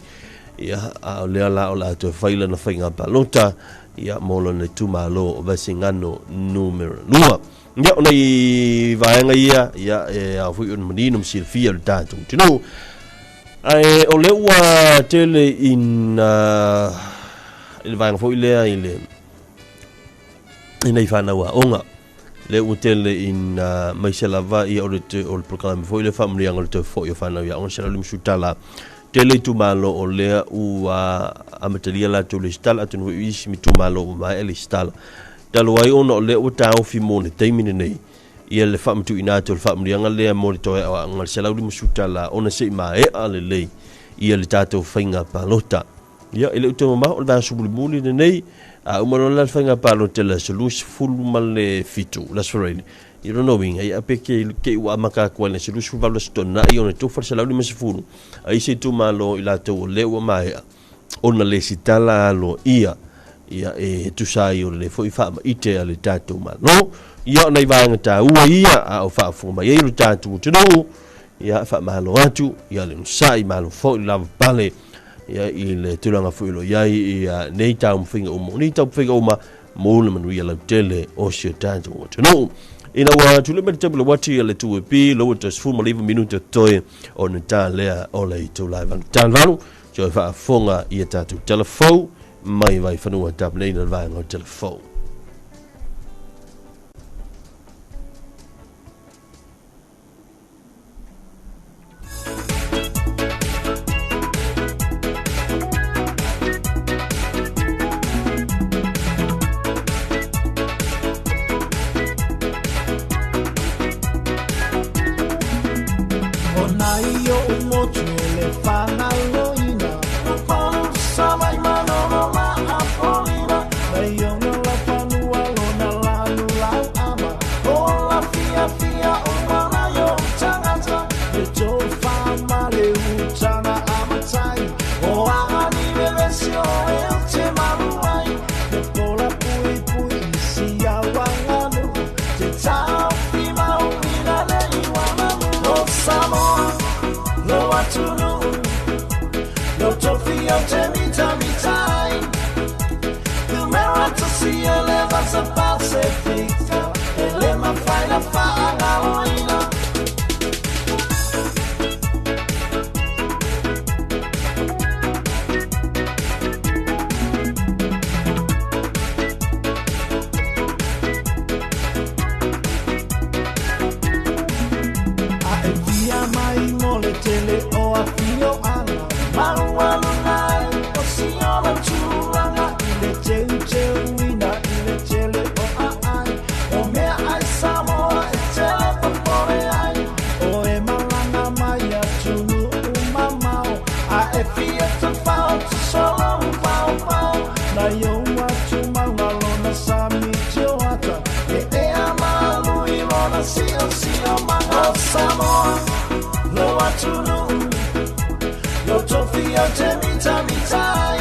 ia a le ala o la to faila na fainga palota ia molo na tumalo vasingano numero lua ia ona i vaenga ia e a fu un menino Silvia le tatu tino ai o le ua tele in il vaenga fo ile ile ina i fana wa onga le ua tele in mai se lava ia o le programa fo ile family ang le fo ia fana ia on se la lumsutala tele tu malo o lea u amatalia la tu le stala atu no isi mi tu malo ma ele stala talo ai ono le o tau fi mone taimine nei ia le fam tu ina tu fam rianga le mo to ngal sela u musutala ona se ma e ale le ia le tato fainga palota ia ele tu ma o da subul muli nei a o mo la fainga palota la solus full mal fitu la sorene you don't know ai apeke ke wa maka ko le silu su valo stona ai ona to forse la lima sifuru ai se tu malo ila to le wa mai ona le sitala lo ia e tu sai o le foi fa ite ale tatu malo ia ona va ngata ua ia a o fa fu mai i tatu tu no ia fa malo atu ia le sai malo fo la pale ia i le tulanga fu lo ia nei ta mfinga o mo nei ta mfinga o ma mo le manu ia la tele o se tatu tu no ina wa tule me table wati le tu pi lo to sfu mo live minuto toe on ta lea o le to live tan vanu jo fa fonga ia tatu telefo mai vai fanu tap nei na vai no telefo Samoa, lo atunu, lo tofia te mita mitai,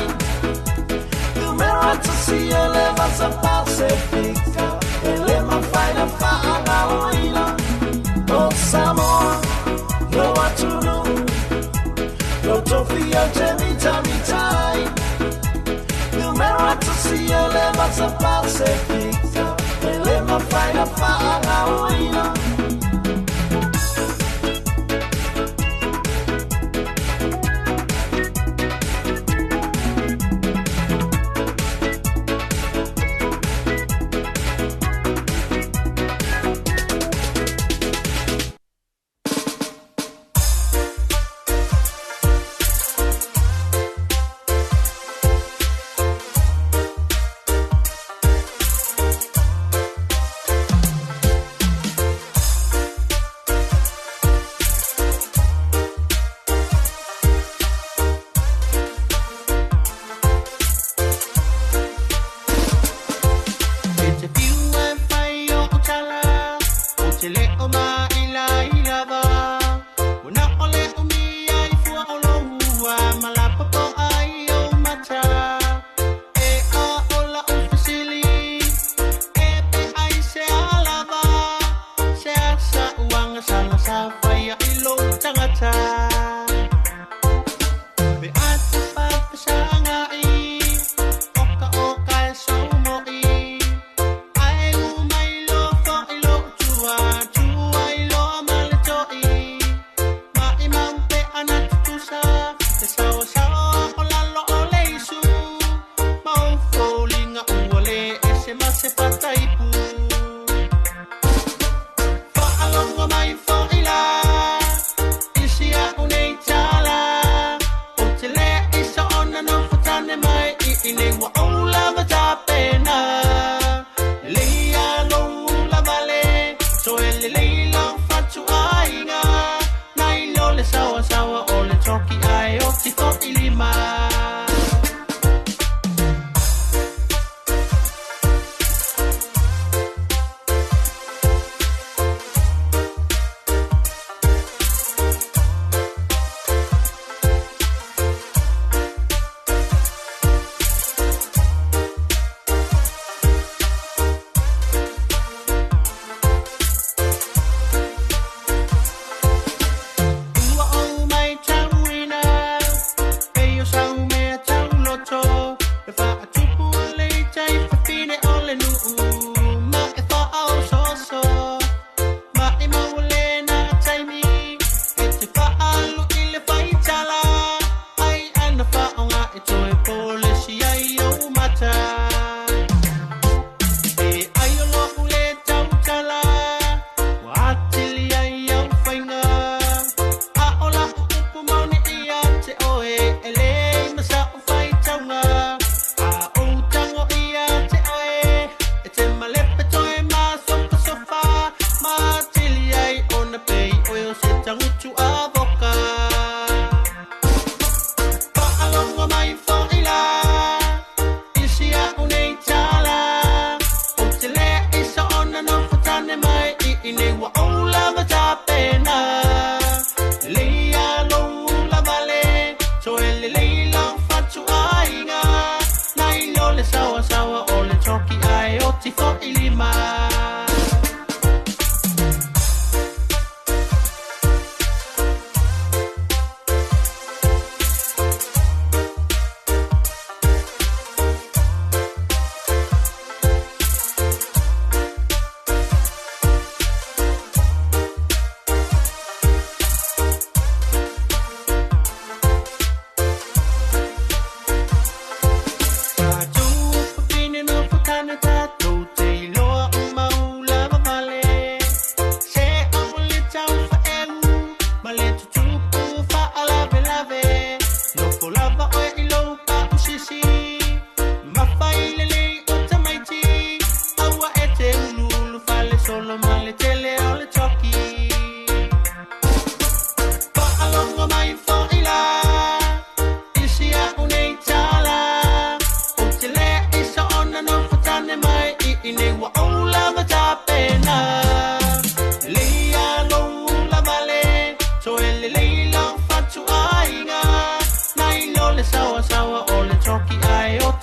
numero to see you live as a Pacifica. Live my fight and fight oh Samoa, know what to do. No Tofia, Jimmy, Tommy, time. You may want to see you live as a Pacifica. Live my fight and fight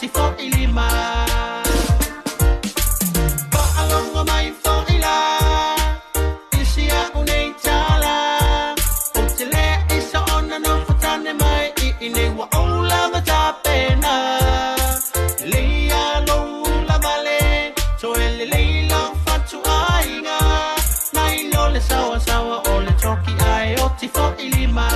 ti fo ilima Ba alongo mai fo ila Isia uneitala Utile isa ona no futane mai Ine wa ola ngata pena Leia lo la vale So ele leila fatu ainga Nai lo le sawa sawa o le toki ai o ti fo ilima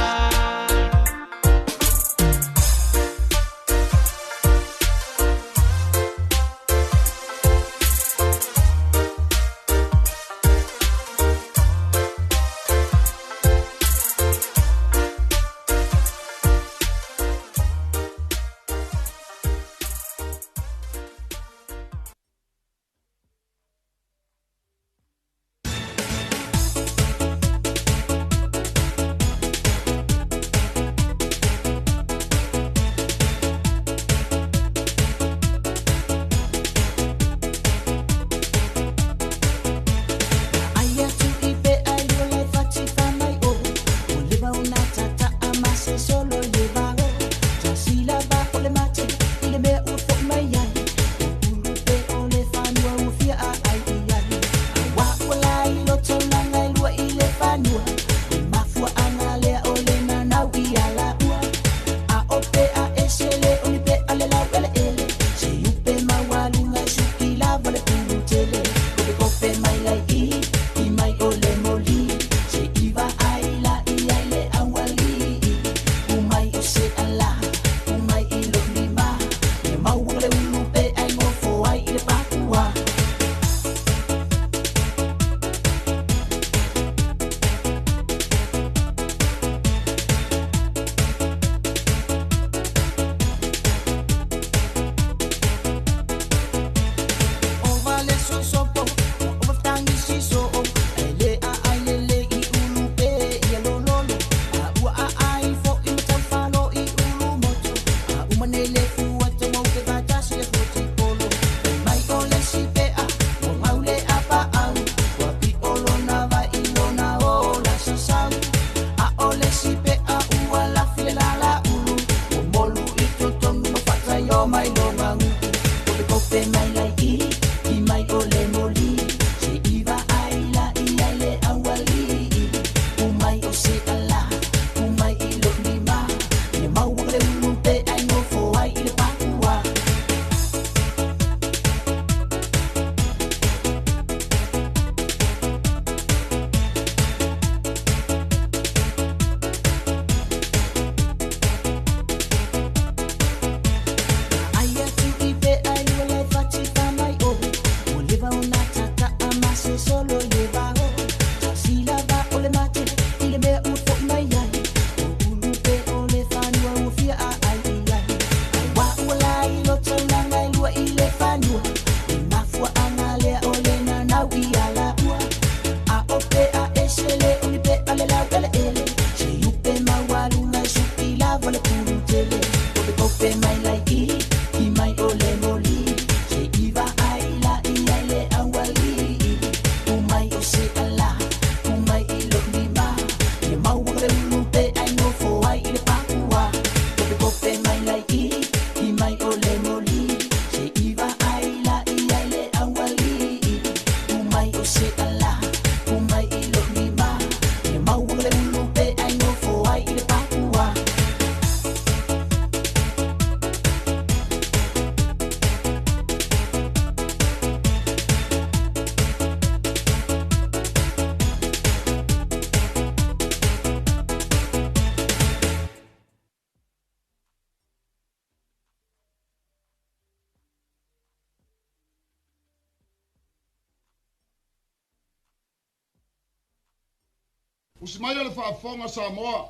Usimaya le whaafonga Samoa.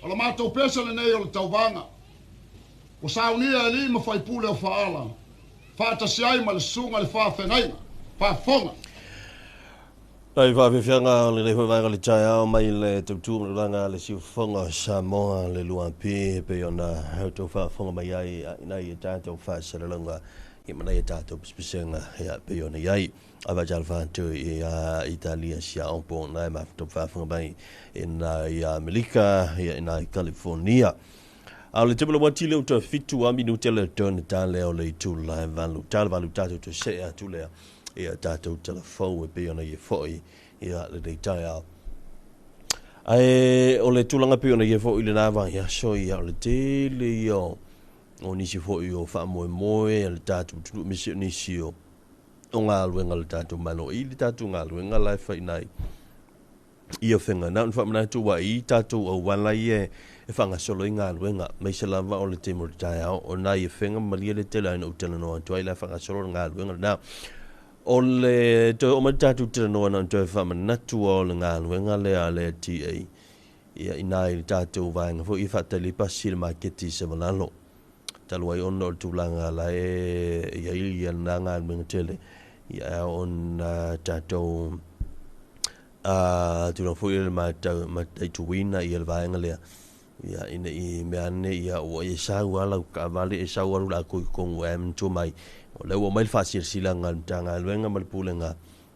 O la mātou pesa le nei o le tauvanga. O saunia e li ma whaipule o whaala. Whaatasiai ma le sunga le whaafengaina. Whaafonga. Ai whaafewhianga le rei whaanga le tai au mai le tautunga ranga le siufonga Samoa le luampi pe ona hautou whaafonga mai ai nai e tātou whaasaralanga i mana e tātou pispisenga hea pe ona iai. Ava jalvantu i Italia sia ompo nai ma to fa mai in America i California le tebele wati le uta fitu ami no tele turn tale o le tu live valu tale valu tatu to se a tu le ia tatu telefone e pe ona ye foi ia le dei tai ai o le tulanga pe ona ye foi le nava ia so ia le tele io o nisi foi o fa moe le tatu tu misi nisi o ngā luenga le tatu mano i le tatu ngā luenga lai fai nai ia whenga na unfa mana tu wa i tatu o wana i e whanga solo i ngā luenga mai se lava o le temo tai au o nai e whenga malia le tela ina utela noa tu ai la whanga solo ngā luenga na o le to o mai tatu tela noa na tu e whama natu o le ngā luenga le a le TA ia i nai le tatu vanga fo i whatali pasi le maketi se manalo talu ai ono tu langa la ia ili na ngā luenga tele ia on tatu tu no foi ma tu wina ia vaenga le ia ina i meane ia o ia sa wala ka vale e sa wala ko ko em tu mai o le o mai fasil silanga tanga luenga mal pulenga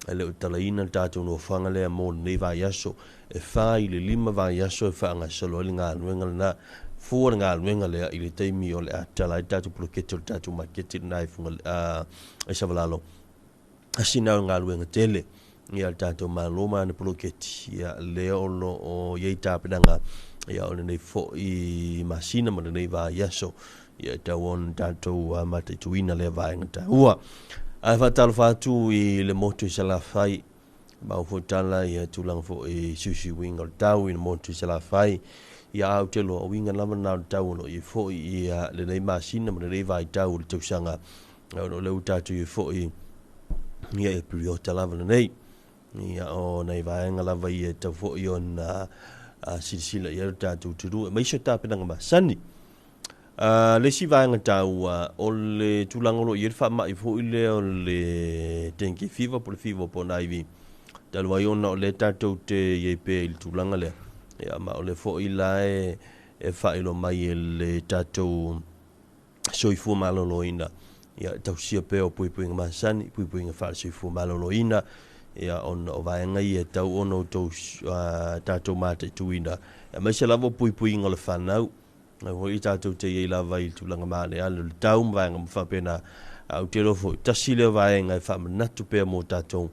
le talaina tatu no fanga le mo ne va yaso e fa ile lima va yaso e fanga solo linga luenga na fuor nga luenga le ile teimi o le atala tatu proketo tatu market knife e sa valalo asina nga luenga tele ia tato maloma na proketi ia leolo o yeita pedanga ia ona nei fo i masina mo nei va yaso ia tawon tato mate tuina le va ngata ua ai fatal fatu i le moto sala fai ba fotala ia tulang fo i sushi wing o tau i moto sala fai ia au telo o winga lama na tau no i fo ia le nei masina mo nei va tau le tusanga o le utatu i fo i ia e priota lava nei ia o nei vaenga lava i e tau fo i ona silsila i aru tātou turu mai so tāpenanga masani le si vaenga tau o le tulangolo i erfa mai fo i le o le tenki fiva po le fiva po naivi talu ai ona o le tātou te iepe i tulanga le ia ma o le fo i lae e whaelo mai e le tātou soifu maloloina ia tau sia peo puipuinga masani puipuinga wha soifu maloloina ia on o vaenga i e tau ono tau tātou mate tuina mai se lava puipuinga le whanau i tātou te iei lava i tulanga male ale le tau vaenga mwhapena au te rofo tasi le vaenga i whamanatu pea mo tātou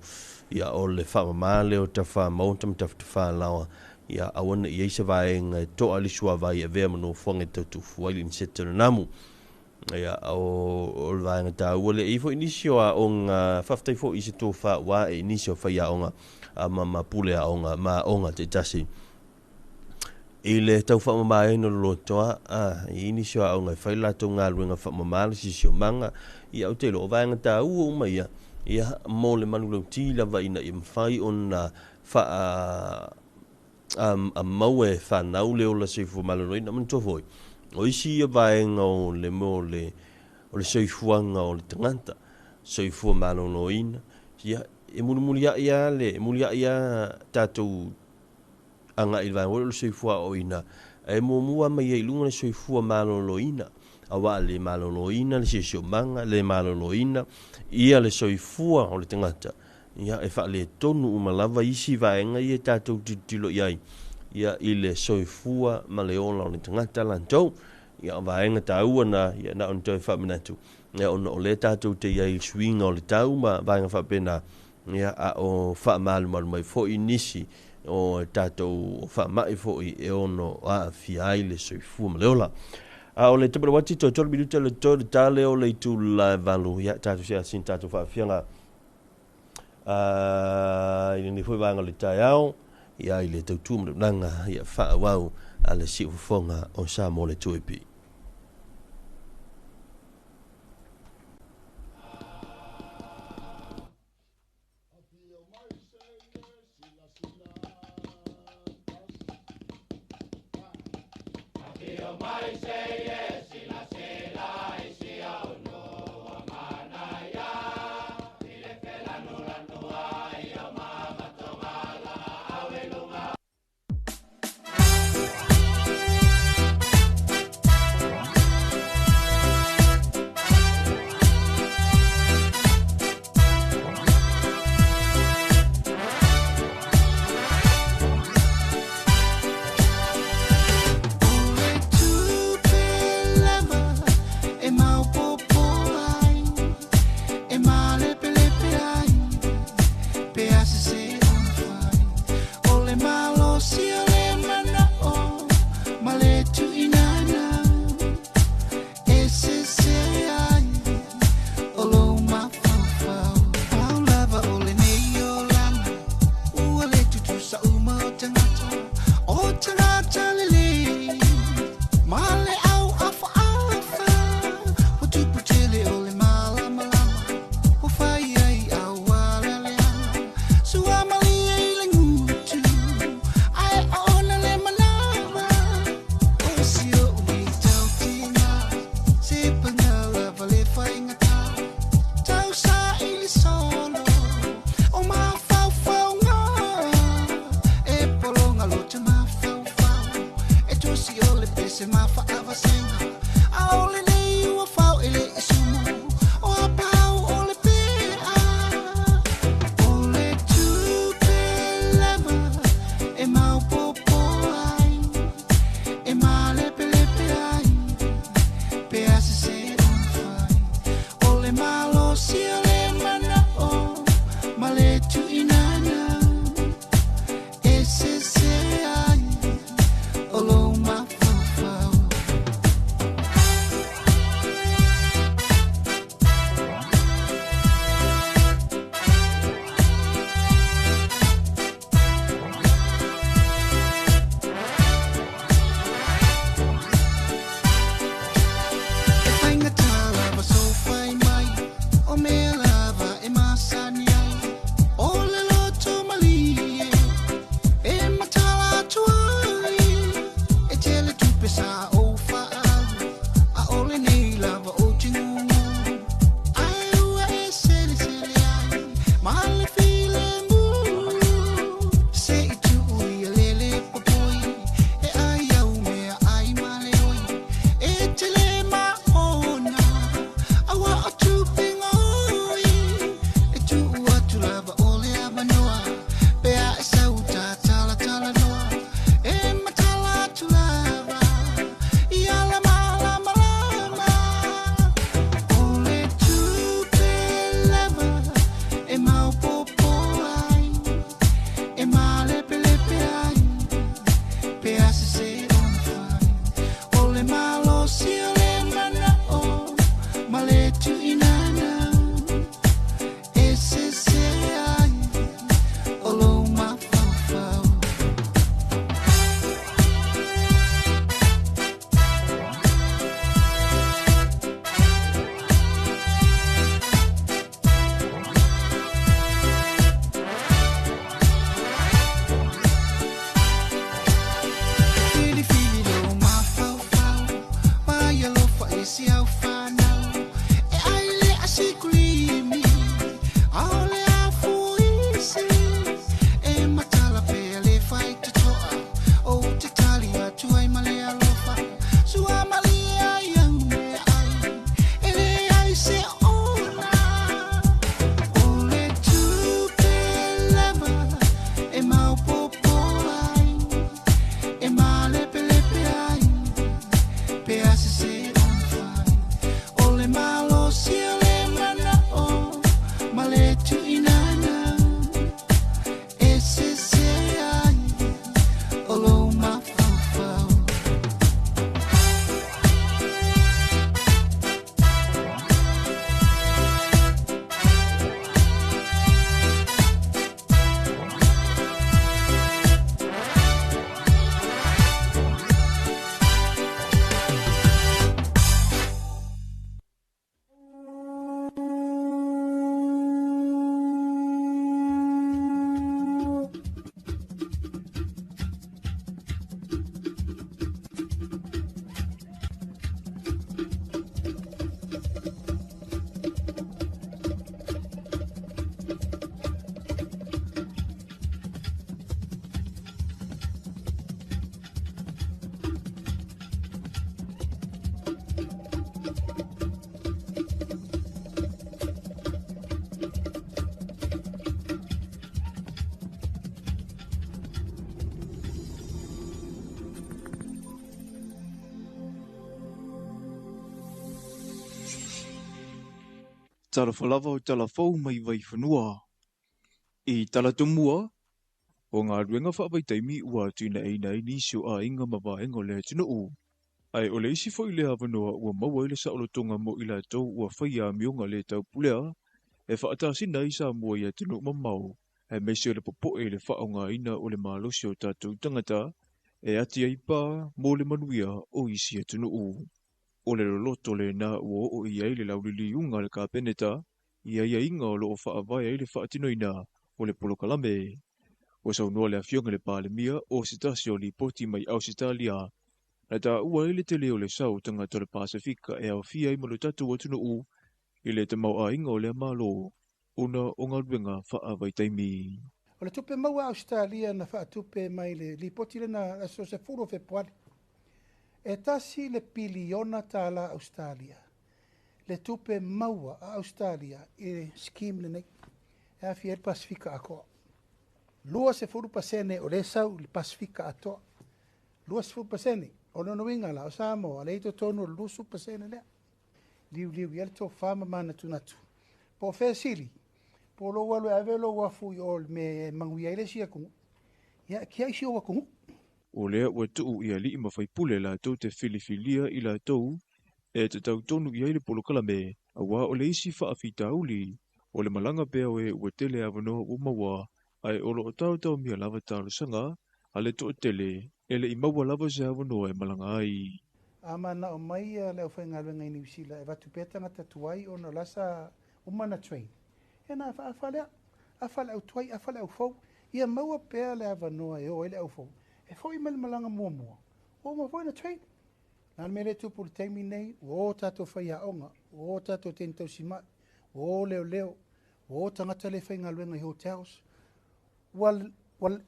ia o le whamamale o ta whamautam ta whalawa ia awana i eisa vaenga to alisua vai e vea mano whange tautu fuaili ni setana namu ia o vaenga tau ole i fo inisio a onga whaftai fo isi tō wha wa e inisio whai a onga ma pule a onga ma onga te tasi i le tau whamamai no lotoa i inisio a onga whai lato ngā luenga whamamai si sio manga i au te lo vaenga tau o uma ia mo le manu lau tila va ina i mwhai on wha a maue whanau leo la seifu malano ina mantofoi o isi ia vaenga o le mo le o le soifuanga o le tangata soifua malono ina ia e muli ia le muli ia tātou anga i vaenga o le soifua o ina e mua mai e lunga le soifua malono ina awa le malono ina le sisio manga le malono ina ia le soifua o le tangata ia e wha le tonu umalava isi vaenga ia tātou titilo iai ia i le soifua ma le ola o le tangata lantou ia vaenga taua na ia na on toi whamanatu ia ona o le tātou te iai swinga o le tau ma vaenga whapena ia a o whamalu malu mai fo i nisi o tātou o whamai fo i e ono a fiai le soifua ma le ola o le tepere wati to tolu minuta le to tale o le tu la valu ia tātou sia sin tātou whafianga i ni foi vanga le tai au ia i le tautu mnanga ia wha wau a le si ufonga o Samoa le tuipi. Talofa lava o talafou mai vai whanua. I talatumua, o ngā ruenga whaapaitai ua tuina eina i nisio a inga mawaenga o lea tino u. Ai o le isi fo i lea wanoa ua maua i le saolotonga mo i la tau ua whaia mionga le tau pulea, e whaatasina i sa mua i a tino mamau, e meisio le popo e le whaonga ina o le malosio tātou tangata, e ati aipa mo le manuia o isi a tino u. O le loto le na ua o i ai le laulili unga le kāpeneta, i ai inga o lo o whaavaya i le whaatino ina o le polokalame. O sau noa le afionga le pālemia o sitasio li poti mai au sitalia, na tā ua i le te leo le sau tangata le Pasifika e au fia i malo tatu o tino u, i le te mau a inga o le amalo, una o ngā ruenga whaavai taimi. O le tupe maua Australia na whaatupe mai le li poti le na so se furo fe poale. E tasi le piliona tala Australia. Le tupe maua a Australia i scheme le nei. E a fiel Pasifika ako. Lua se furu pasene o le sau le Pasifika ato. Lua se furu pasene. O no winga la o Samoa. Le ito tonu lu su pasene lea. Liu yel to fama mana tunatu. Po fe sili. Po lo walu ave lo wafu yo me manguia ile sia kungu. Ya kia isi o wakungu. O lea ua tuu ia li ima whaipule la tau te whiliwhilia i la tau, e te tau tonu i aile polokala me, a wā o le isi whaawhitauli, o le malanga pēo e ua tele awanoa o maua, ai olo o tau mia lava tālu sanga, a le toa tele, e le i maua lava se awanoa e malanga ai. Ama na o mai le o whainga luenga i Niwisila, e watu pētanga tatuai o na lasa umana train. E na afale au tuai, afale au fau, ia maua pēa le awanoa e o ele au fau. E fau i malanga mua. O ma fau na train. Nā mele tupu le taimi nei, o tato whai aonga, o tato tentau sima, o leo, o tangata le whainga luenga i hotels. Wa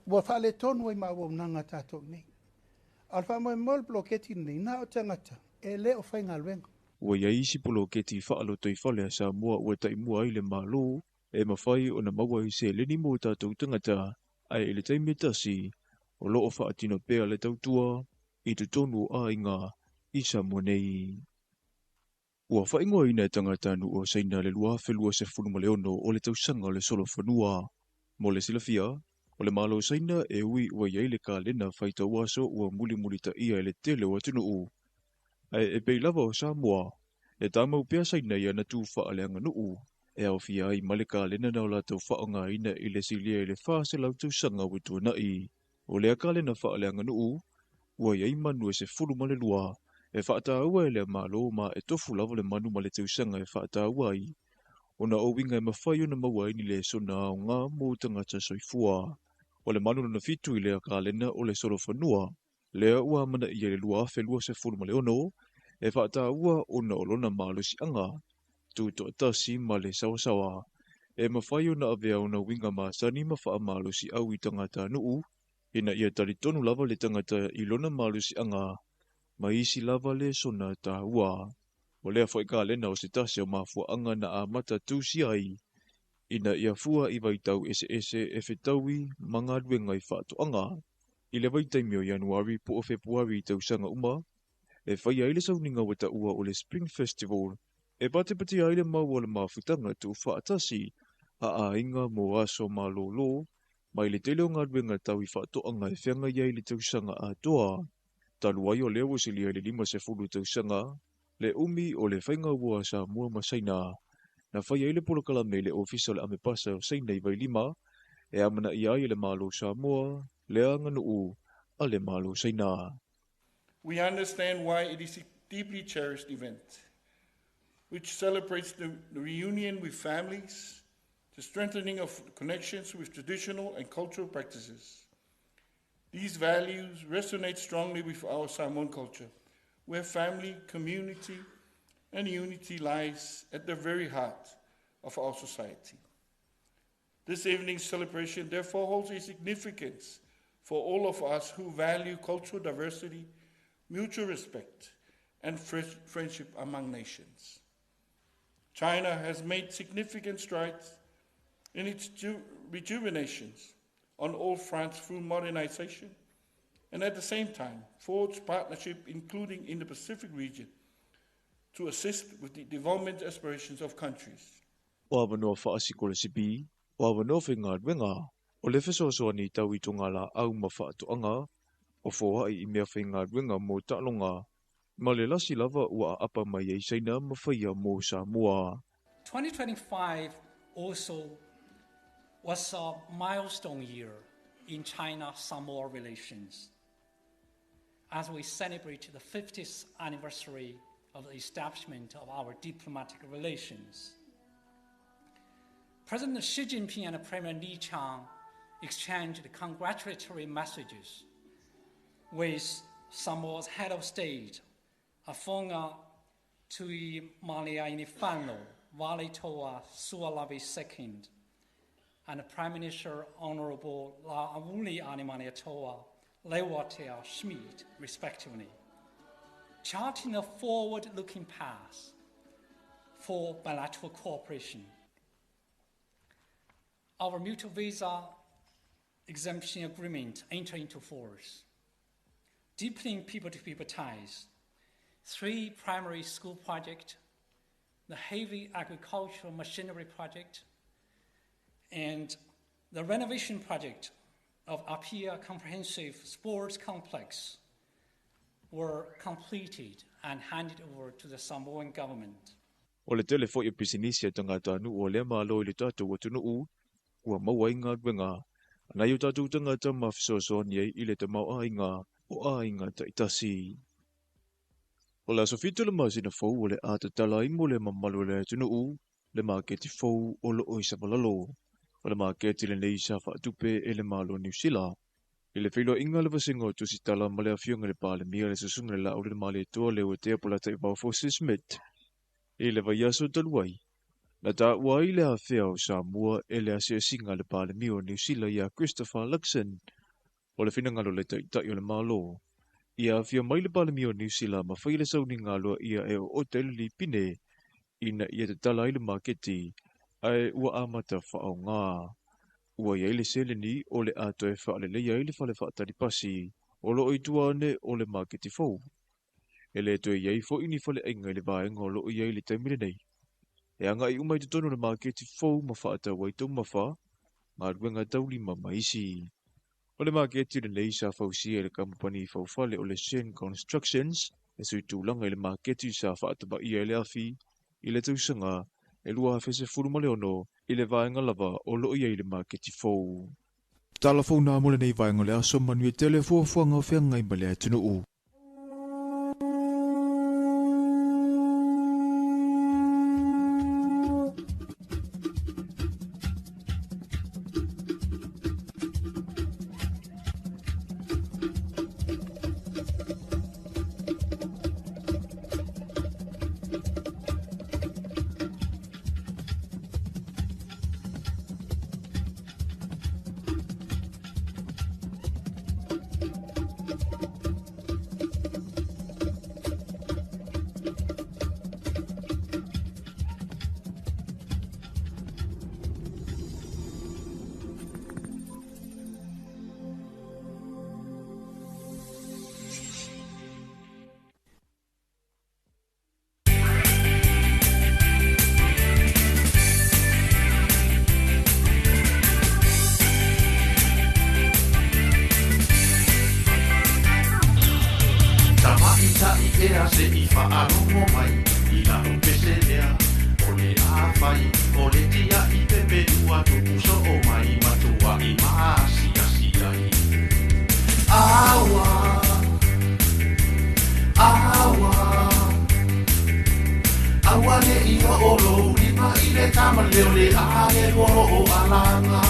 whale tonu ai maua unanga tato nei. Alfa mo mol bloketi nei, nā o tangata, e leo whainga luenga. Ua ia isi poloketi whaalo toi whale a Samoa ua taimua i le malo, e mawhai o na maua i se leni mo tātou tangata, ai ele taimi tasi, o loo whaatino pēa le tautua, i te tonu a inga, i Samoa nei. Ua whaingoa ina e tangata nu o saina le lua whelua se whunuma leono o le tausanga le solo whanua. Mo le silafia, o le malo saina e ui ua iai le ka lena whaita uaso ua muli ta ia le tele o atunu u. Ai e pei lava o Samoa, e tāmau pēa saina ia na tū wha le anga nuu, e au fia ai maleka lena nao la tau whaonga ina i le silia i le whaase lau tausanga witua nai. O le ka lena wha le anga nuu, ua iai manu e se whunuma le lua, e whaata ua e le malo ma e tofu lava le manu ma le tausanga e whaata ua ai. O na o winga e mawhai o na maua ini le sona o ngā mō tangata soifua. O le manu na fitu i lea ka lena o le solo whanua, lea ua mana i le lua whelua se whunuma le ono, e whaata ua o na olona malo si anga, tu to tasi ma le sawasawa. E mawhai o na avea o na winga ma sani ma wha malo si au i tangata nuu, ina ia tari tonu lava le tangata i lona malo si anga, ma isi lava le sona ta ua. O lea whaika lena o se tasi o mafua anga na a mata tūsi ai, ina ia fua i vaitau ese e whetaui mga duenga i whaato anga. I le vaitaimi o Januari po o Februari i tausanga uma, e whai aile sauninga wata ua o le Spring Festival, e pati aile mau o le mafutanga tu whaatasi, a inga mo aso ma lo, mai le tele o ngā duenga tau i whaato anga e whianga iai le tausanga a toa. Talu ai o leo se lia le 50 tausanga, le umi o le whainga ua Samoa ma Saina. Na whai ai le polokala me le ofisa le amepasa o Saina i vai 5, e amana i ai le malo Samoa, le anga nuu, a le malo Saina. We understand why it is a deeply cherished event, which celebrates the reunion with families, the strengthening of connections with traditional and cultural practices. These values resonate strongly with our Samoan culture, where family, community, and unity lies at the very heart of our society. This evening's celebration therefore holds a significance for all of us who value cultural diversity, mutual respect, and friendship among nations. China has made significant strides in its rejuvenations on all fronts through modernization, and at the same time forged partnership, including in the Pacific region, to assist with the development aspirations of countries. O awanoa whaasiko le sipi, o awanoa whinga duenga, o le whesoasoa ni tau i tunga la au ma whaatoanga, o fōa i mea whinga duenga mō talonga, ma le lasi lava ua apa mai ei saina ma whaia mō Samoa. 2025 also was a milestone year in China-Samoa relations, as we celebrate the 50th anniversary of the establishment of our diplomatic relations. President Xi Jinping and Premier Li Qiang exchanged congratulatory messages with Samoa's head of state, Afonga Tui Maliainifano, Waletoa Sualavi II, and Prime Minister Honorable La'avuli Animaniatoa Lewatea Schmid, respectively. charting a forward-looking path for bilateral cooperation. Our mutual visa exemption agreement entered into force, deepening people-to-people ties. 3 primary school projects, the heavy agricultural machinery project, and the renovation project of Apia Comprehensive Sports Complex were completed and handed over to the Samoan government. O le tele fo i pisinisia tangata anu o le malo i le tātou atunu u, ua maua inga duenga, ana i o tātou tangata mafisoso ni i le tamau a inga o a inga ta itasi. O la sofito le masina fau o le atatala i mo le mamalu le atunu u, le maketi fau o lo o isa malalo, o le maketi le neisa fa atupe e le malo New Zealand. I le whilo inga le vasingo tusi tala ma le awhiunga le pāle mia le susunga le lau le male toa le o te apolata i bau Fosi Smith. I le vai aso taluai. Na ta wai le awhia o Samoa e le asea singa le pāle mia o New Zealand ia Christopher Luxon. O le whinangalo le tai o le malo. Ia awhia mai le pāle mia o New Zealand ma whaile sauni ngā loa ia e o tele li pine. Ina ia te tala i le maketi. Ai ua amata whao ngā. Ua iai le sele ni o le ato e wha le iai le whale wha taripasi o lo i tuane o le maketi fau. E le to iai fo ini whale ainga le vaenga o lo iai le taimile nei. E anga i umai te tono le maketi fau ma wha ata wai tau ma wha, ngā ruenga tauli ma maisi. O le maketi le nei sa fau si e le kampani fau whale o le Shen Constructions, e sui tūlanga i le maketi sa wha ata ba ia le afi, i le tausanga, e lua hawhese furu male ono, i le vaenga lava o lo iai le maketi fau. Talofa na mole nei vaenga le aso manu e tele fuafuanga o whianga i male atunu u. Se i whaarongo mai, i la o peselea, o le awhai, o le tia i te perua tuku so o mai matua i maasi asi ai. Awa, awa, awa le i o olo lima i le tama leo le age woro o alanga.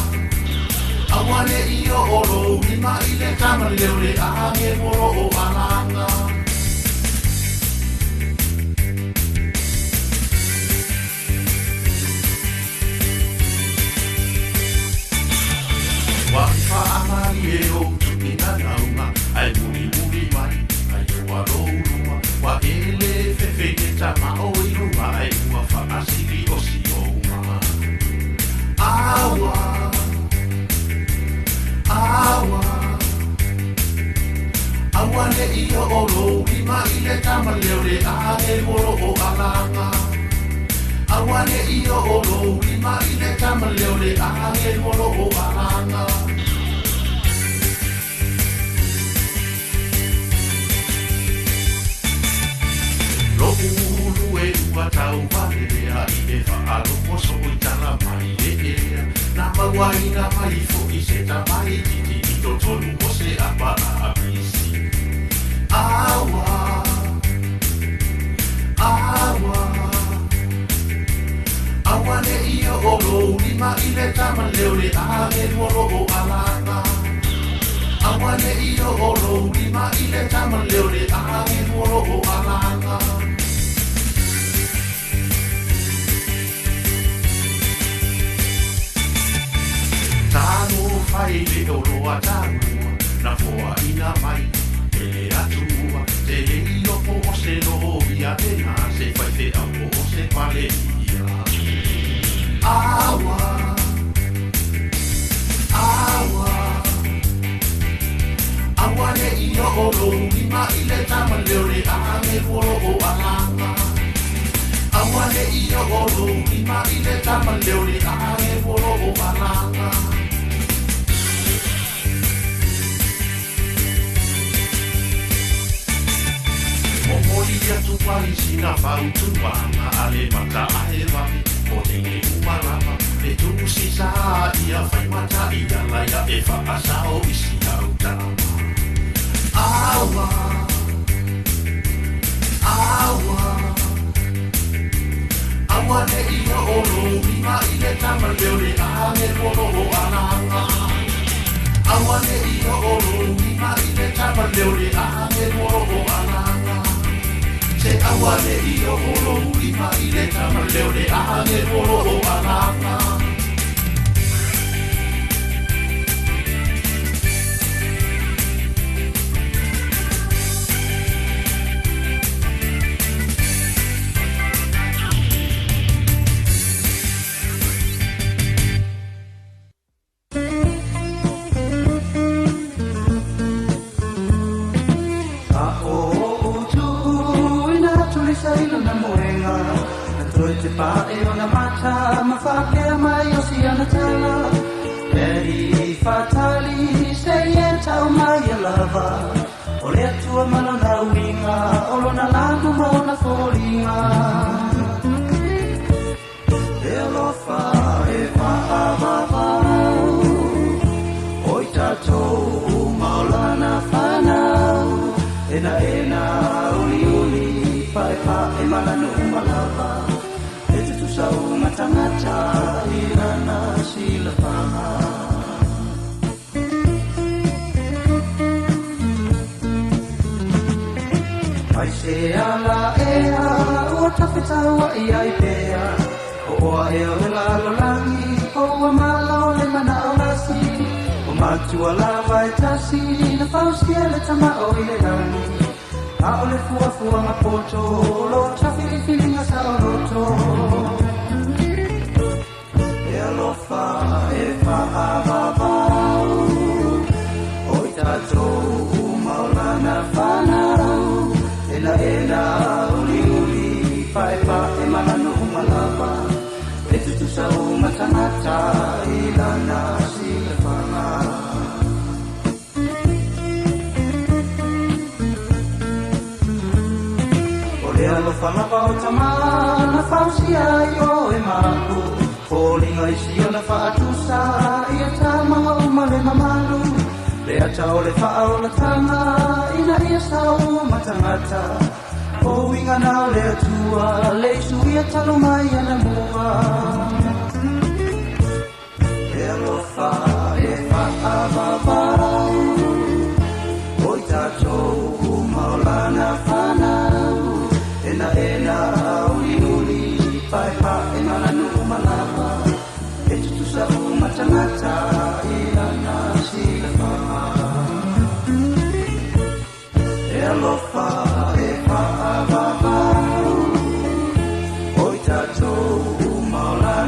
Awa le i o olo lima i le tama leo le age woro o alanga. Whaamari e o tukina naunga, ai muri mai, ai ua rourua, wa ele fefe ke tama o irua, ai ua whaasiri o si o uma. Awa, awa, awa le i o olo, lima i le tama leo le age moro o alanga. Awa le i o olo, lima i le tama leo le age moro o alanga. Ulu e ua tau valea i e whaaloko so i tala mai e ea. Nā mawai na mai fo i se tamai titi i to tonu o se apa a bisi. Awa, awa, awa le i o olo lima i le tama leo le age moro o alanga. Awa le i o olo lima i le tama leo le age moro o alanga. Tano fai le oro a tanua, na foa ina mai, e le atua, te le io po o se ia te nā se whai te au o se pale ia. Awa, awa, awa ne ia o lo lima i le tama leo le a me polo o alanga. Awa ne ia o lo lima i le tama leo le a me polo o alanga. Mori atu pali sina fautu wanga ale mata ae wami o tenge umalama e tunu si sa ia fai mata ia laia e fa asao isi au tama. Awa, awa, awa ne ia o lo lima i le tama leo le ame polo o alanga. Awa ne ia o lo lima i le tama leo le ame polo o alanga. Se awa le ia o lo lima i le tama leo le ame polo o alanga. Te pae o na mata, ma whakea mai o si ana tala. Peri fatali, sei e tau mai a lava. O le atua malo na uinga, o lo na langu mo na fōringa. E alofa e whaavavau, o i tatou maolana whanau. Ena uli uli, pae pae malanu malava. Sau matangata ilana sila panga. Ai se ala ea ua tawhitaua i ai pea. O oa e o le lalo langi, o ua mala o le mana o lasi. O matua lava e tasi, na whausia le tama o i le langi. A o le fuafua mapoto, lo tawhirifiringa sa o roto. Alofa e whaavavau, o i tatou maolana whanau. Ena uli uli, pae pae malanu malava. E tutu sau matangata i lana sila whanga. O le alofa lava o tamana, whausia i o e maku. Falling I see on the fatusa, ia tama uma le mamalu. Le atao le fa'ao la tanga, ina ia sau matangata. O inga nao le atua, le isu ia talo mai ana mua. Le alofa e whaavavau, o i tatou maolana whanau. Ena uli uli, pae pae malanu malava. E tutu sau matangata i lana sila whanga. E alofa e whaavavau, o i tatou maolana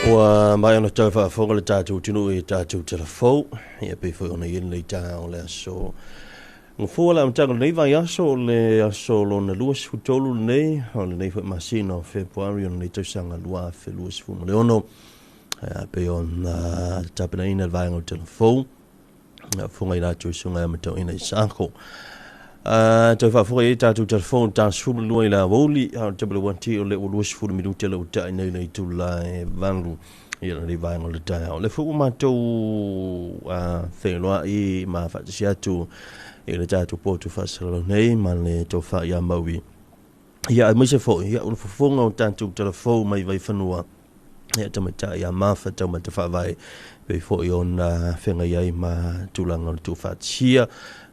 Wa mai ona tau fa fonga le tatu tinu e tatu telefo ia pe foi ona yen le ta on le so ngfo la mtanga nei vai aso le aso lo na luas futolu nei on nei foi masino february on nei tosanga lua fe luas fu le ono pe on tapena ina vai on telefo fonga ina tu sunga mto ina sanko tau fa foi tatu telefo ta su lua ila woli te bele wanti o le luas fu minuto le uta nei tu la vangu ia le vai ngol ta le fu ma to fe loa I ma fa sia tu e le tatu po tu fa sala nei ma le to fa ia maui ia me se fo ia un fonga o tantu telefo mai vai fanua ia tamata ia ma fa tamata fa vai pe fo on fenga ia ma tu langa tu fa sia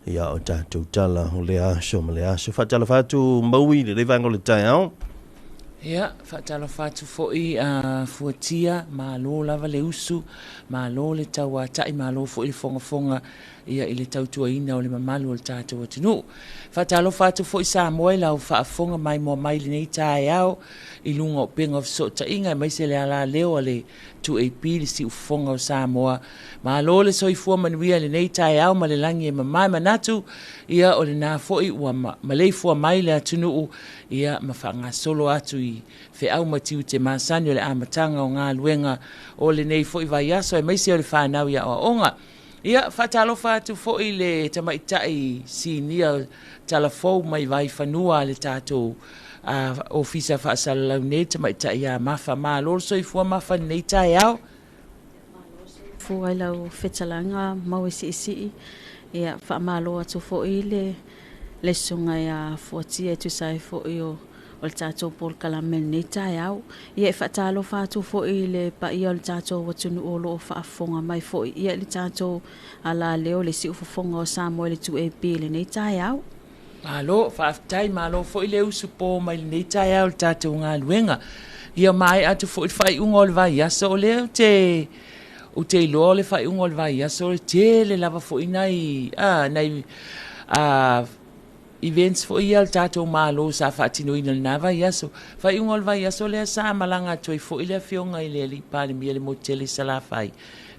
ia o tatu tala o le aso ma le aso fa tala fa tu maui le vai ngol ta Ia, whaatalo whātu fōi fuatia, mā lō lava le usu, mā lō le tau tai, mā lō fōi le fonga ia I le tau tua ina o le mamalu o le tātou atinu. Whaatalo whātu fōi Samoa I lau whaafonga mai mua mai le nei tae au, I lunga o penga o so ta inga, mai se le ala leo le tu AP le si ufonga o Samoa. Mā lō le soifua manuia le nei tae au, ma le langi e mamai manatu, ia o le nā fōi ua malei fua mai le atunu ia ma whanga solo atu I fe au matiu te masani o le amatanga o ngā luenga o le nei fōi vai aso e maisi o le whanau ia o onga. Ia whatalo whātu fōi le tamaitai si nia talafou mai vai whanua le tātou ofisa whaasalau nei tamaitai a mawha mā lorso I fua mawha nei tai au. Fua lau whetalanga mau isi ia whaamalo atu fōi le sunga ia fuatia tu sai fōi o le tātou pol kalamel nei tai au. Ia whaatalo whātu fōi le pa ia le tātou watunu o loo whaafonga mai fōi. Ia le tātou ala leo le si ufafonga o Samoa le tu AP le nei tai au. Malo, whaaftai malo fōi le usupo mai le nei tai au le tātou ngā luenga. Ia mai atu fōi whai unga o le vai aso o leo o te iloa le whai unga o le vai aso le te le lava fōi nei events fo ia le tātou mālo sa whaatino ina le nava iaso. Whai unga le vai aso lea sa malanga toi fo ile fionga I le li pāle mia le motele sa la whai.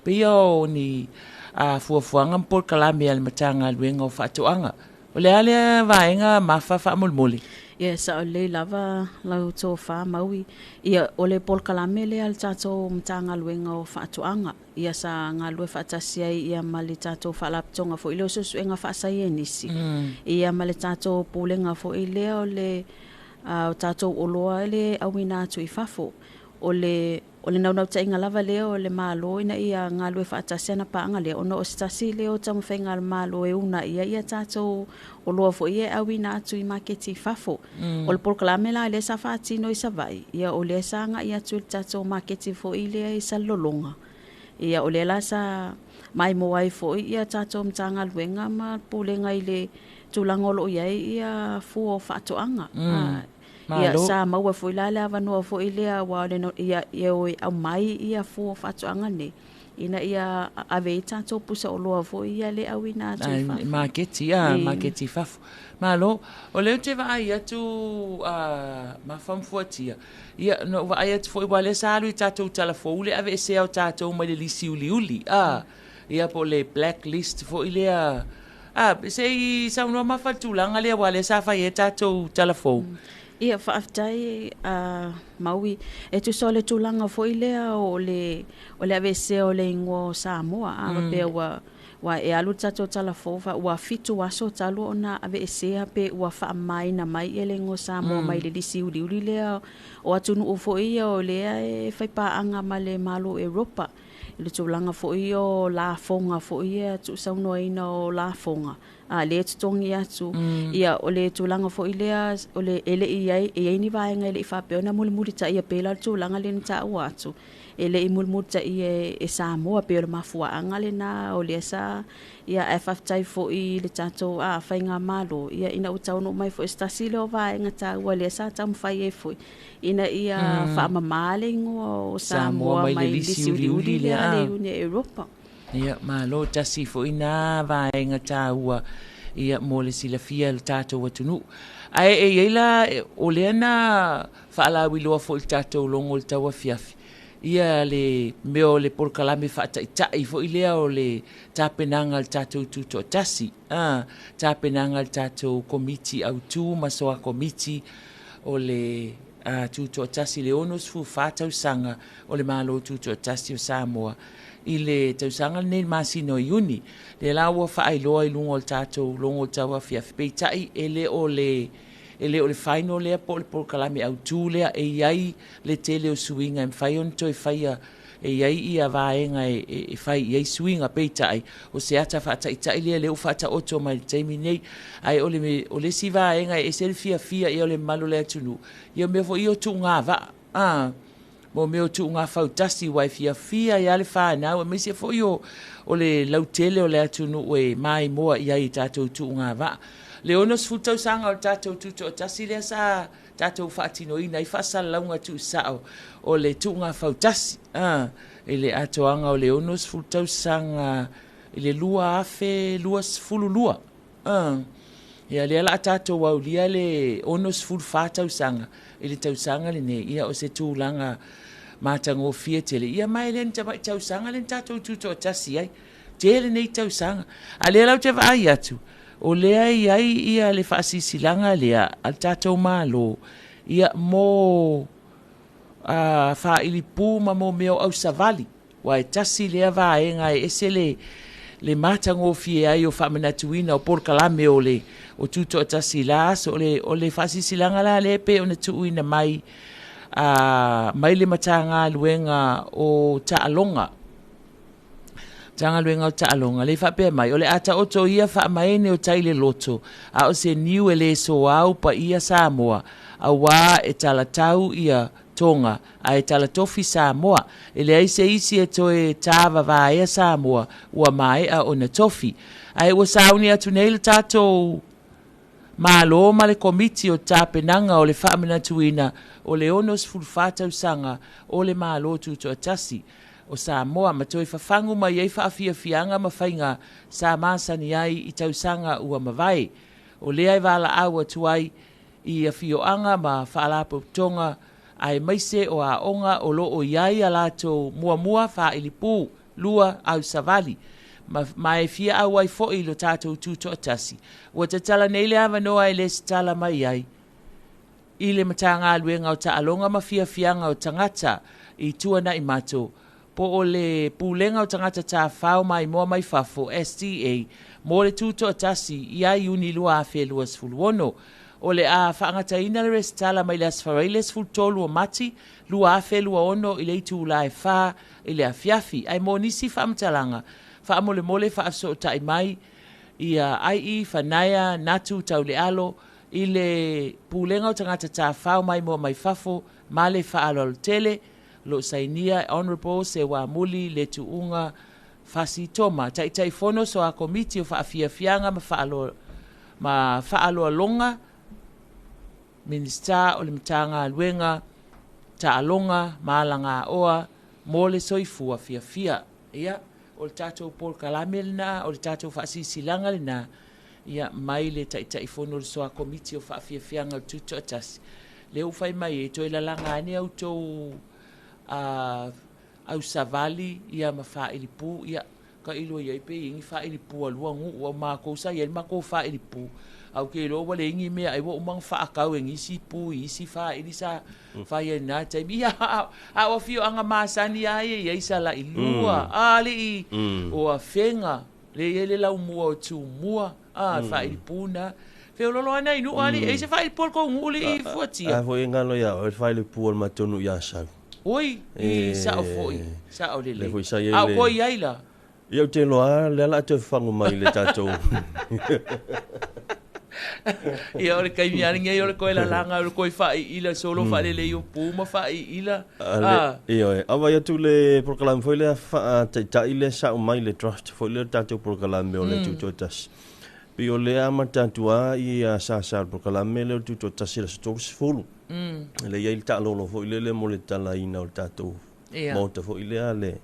Pe ia o ni fuafuanga mpol kalame ale matanga luenga o whaatoanga. O le ale vaenga mawha whaamulmuli. Ia sa o le lava lau tō wha maui. Ia o le pol kalame le al tātou matanga luenga o whaatoanga. Ia sa ngā lue whaatasia ia ma le tātou whaalaptonga fo ile o susu e ngā whaasai e nisi. Ia ma le tātou pūlenga fo ile o le tātou oloa le awina atu I whafo. O le naunau ta inga lava leo le malo ina ia ngā lue whaatasia na paanga leo. Ono o stasi leo tamu whainga le malo e una ia tātou oloa fo ia awina atu I maketi whafo. O le polkalame la le sa whaatino I sa vai. Ia o le sa nga ia tu le tātou maketi fo ile I sa lolonga. Ia o le la sa mai moai fo ia tātou mtanga luenga ma pūlenga I le tūlangolo ia fuo whaatoanga. Ia sa maua fo ila le avanua fo ilea wa le no ia o au mai ia fuo whaatoanga ne. Ina ia ave tātou pusa o loa fo ia le awina atu I whafu. Maketi whafu. Malo, o leo te vai atu mawhamfuatia. Ia, no vai atu fo I wale salu I tātou talafou le ave ese au tātou mai le lisi uli. Ia po le blacklist fo ilea. Se I saunua mawhatulanga lea wale sa fai e tātou talafou. Ia whaaftai maui e tu so le tūlanga fo ilea o le avese o le ingo Samoa. Pe wa e alu tato talafou wa fitu waso talo ona avese pe wa whaamai na mai e le ingo Samoa mai le lisi uli lea o atunu o fo ia o lea e whaipaanga ma le malo Europa. Le tūlanga fo ia o la fonga fo ia tu saunoa ina o la fonga. Le tutongi atu ia o le tūlanga fo ilea o le ele I ni vaenga ele I whapeona mulimuri ta ia pela tūlanga le nita ua atu ele I mulimuri ta ia e Samoa pe o le mafuaanga le na o le sa ia e whaftai fo I le tātou whainga malo ia ina utaunu mai fo estasi le o vaenga ta ua le sa tamu whai e fo ina ia whaamamale ingo o Samoa mai lisi uli le ale uni Europa. Ia malo tasi fo ina vaenga ta ua ia mo le silafia le tātou atunu. Ai la o le na whaalawi loa fo le tātou longo le taua fiafi. ia le meo le polkalame whaataitai fo i lea o le tāpenanga le tātou tuto tasi. Tāpenanga le tātou komiti au tū masoa komiti o le tuto tasi le onos fu whātau sanga o le malo tuto tasi o Samoa. I le tausanga nei masino iuni. Le laua whaailoa i lungo le tātou longo taua whiawhipeitai ele o le final lea po le polkalame au tū lea e iai le tele o suinga e mwhai on toi whaia e iai ia vaenga e whai iai suinga peitai o se ata whata itai lea leo whata oto mai teimi nei ai o le si vaenga e se le fia i o le malo lea tunu i o mea fo i o tu ngā va mo mea o tu ngā whautasi wai fia i ale whanau e mesia fo i o le lautele o lea tunu e mai moa iai tātou tu ngā va le onos futau sanga o tātou tuto o tasi lea sa tātou whaatino ina i whaasala launga tu sao o le tuunga whautasi. E le atoanga o le onos futau sanga i le lua afe, lua fulu lua. Ia le ala tātou au lia le onos fulu whātau sanga i le tausanga le ne ia o se tūlanga mātango fia tele. Ia mai le nita tausanga le tātou tuto o tasi ai. Tele nei tausanga. A le lau te vai atu. O lea iai ia le whaasisilanga lea al tātou mālo ia mō whailipu ma mō meo au savali wa e tasi lea vaenga e ese le mātango fie ai o whamanatuina o porkalame o tuto o tasi la so o le whaasisilanga la le pe o na tuuina mai le matanga luenga o Taalonga Tanga luenga o Taalonga, le whapea mai, o le ata oto ia wha maene o taile loto, a o se niu e le so au pa ia Samoa, a wā e talatau ia tonga, a e talatofi Samoa, e le aise isi e toe tāwa wā ia Samoa, ua mai a o na tofi. A e ua sauni atu nei le tātou mālo ma le komiti o tāpenanga o le whaamanatuina, o le onos fulwhātau sanga, o le mālo tuto atasi, o Samoa ma toi whafangu mai ei whaafiafianga ma whainga sa māsani ai i tausanga ua mawai. O lea i wala aua tuai i a whioanga ma whaalapo tonga ai maise o a onga o lo o iai a lato mua whailipu lua au savali. Ma e fia au ai fo i lo tātou tūto atasi. Ua te tala nei le awa noa e le tala mai ai. I le matanga aluenga o Taalonga ma fiafianga o tangata i tuana i mato. Po o le pūlenga o tangata tā whao mai moa mai whafo, STA, mo le tūto atasi, ia iuni lua a whelua sfuluono. O le a whaangata ina le restala mai le asfareile sfultolu o mati, lua a whelua ono i le itu la e wha, i le a fiafi. Ai mo nisi whaamtalanga, whaamole mole whaaso tai mai, i a ai whanaya natu tau le alo, i le pūlenga o tangata tā whao mai moa mai whafo, ma le whaalo al tele, lo sainia honorable se wa muli le tuunga fasi toma tai fono so a komiti o whaafiafianga ma whaalo longa minister o le mtanga luenga Taalonga malanga oa mo le soifua fiafia ia o le tātou polkalame lina o le tātou whaasisilanga lina ia mai le tai fono so a komiti o whaafiafianga o tuto atasi le ufai mai e toi lalanga ane au tou au savali ia ma whailipu ia ka ilo ia ipe ingi whailipu alua ngu ua mākousa ia mako whailipu au ke ilo wale ingi mea ai wa umang whaakau ingi si pu isi whaili sa whaia nā taimi ia a o fio anga māsani ai ia isa la ilua ali i o a whenga le ele lau mua o tu mua whailipu na Feo lolo ana inu ali e se whailipu ko nguli i fuatia a fo ingalo ia o whailipu al matonu ia sau Oi, sa o foi, sa o lele. A A foi ai la. Ia te loa, le ala te whangu mai le tātou. Ia ore kai miaringa, ia ore koe la langa, ore koe whai ila, solo whai lele i o pūma whai ila. Ia oe, awa ia tu le prokalame, foi le tai le sa o mai le trust, foi le tātou prokalame o le tutotas. Pi o le ama tātua i a sa prokalame le tutotas i la stoks fulu. Le ia il Taalolo fo ile mo le tala ina o tatou monta fo ile ale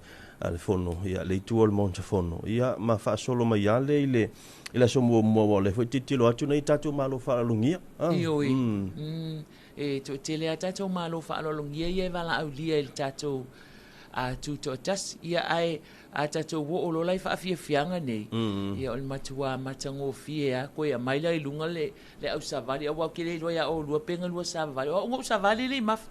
fono ia le tu o monta fono ia ma fa solo mai ale ile so mo le fo titilo atu nei tatou malo fa lungia e to tele tatou malo fa lungia ia vala au lia il tatou a tu to tas ia ai a tatou wo o lo lai fa fia fianga nei ia o le matua matango fia ko ia mai lai lunga le au savali au ke le loia o lua penga lua savali o ngo savali le maf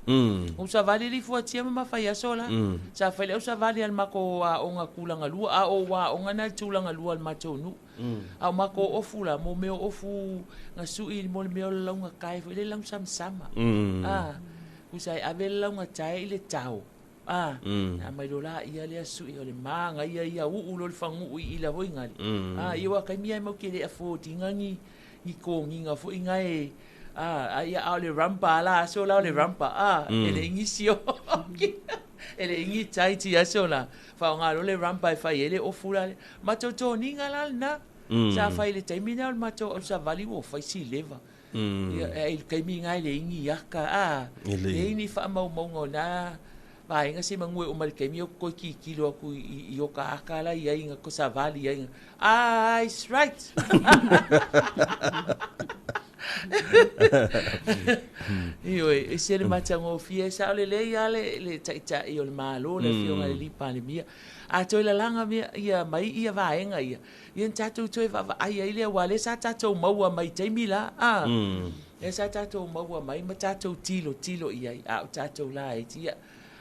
o savali le fu atia ma fa ia sola sa fa le au savali al mako a onga kulanga lua a o wa onga na tulanga lua al matonu a mako o fula mo me o fu nga sui mo me o longa kai le lang sam sama usai avel longa tai le tau na mai lola ia le su ia le manga ia u lo fangu i la voinga ia wa kai mia mo ke le afo tingangi ni ko nginga fo ingai ia ale rampa la so la le rampa ele ingisio ele ingi tai ti aso la fa nga lo le rampa fa ele o fula ma to ninga la na sa fa ile terminal ma to sa vali wo fa si leva ia kai mi ngai le ingi yaka e ni fa mau ngona vai nga si mangwe o mal kemi o ko ki kilo ku i o ka akala ia inga ko sa vali ia it's right io e se le matango fie sa le ia le ta io le malo le fio nga le pandemia a to la langa ia mai ia vaenga ia tatu to va ai ile wale sa tatu maua mai taimila e sa tatu maua mai ma tatu tilo ia a tatu la ia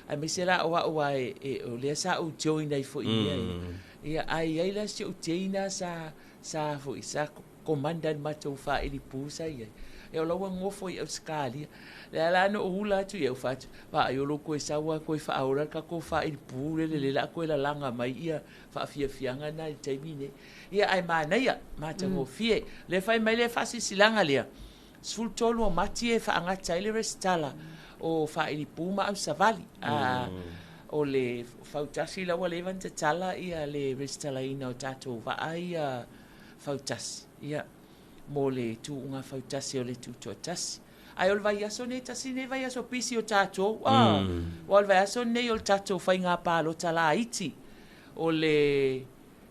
a me sera o o le sa o join dai fo ia ai la si o teina sa fo isa comandan mato fa ili pusa ia e o lawa ngofo i skali la no hula tu ia fa va yo lo ko sa wa ko fa ora ka ko fa ili pu le la ko la langa mai ia fa fianga na taimine ia ai mana ia mata mo fie le fai mai le fa si silanga le sul tolo mati e fa anga taile restala o fa ili puma au savali o le fautasi la wale van tala ia le restala ina o tato va ai fautasi ia mo le tu unga fautasi o le tu tasi ai ol vai aso ne tasi ne vai aso pisi o tato ol vai aso ne o tato fai nga palo tala iti o le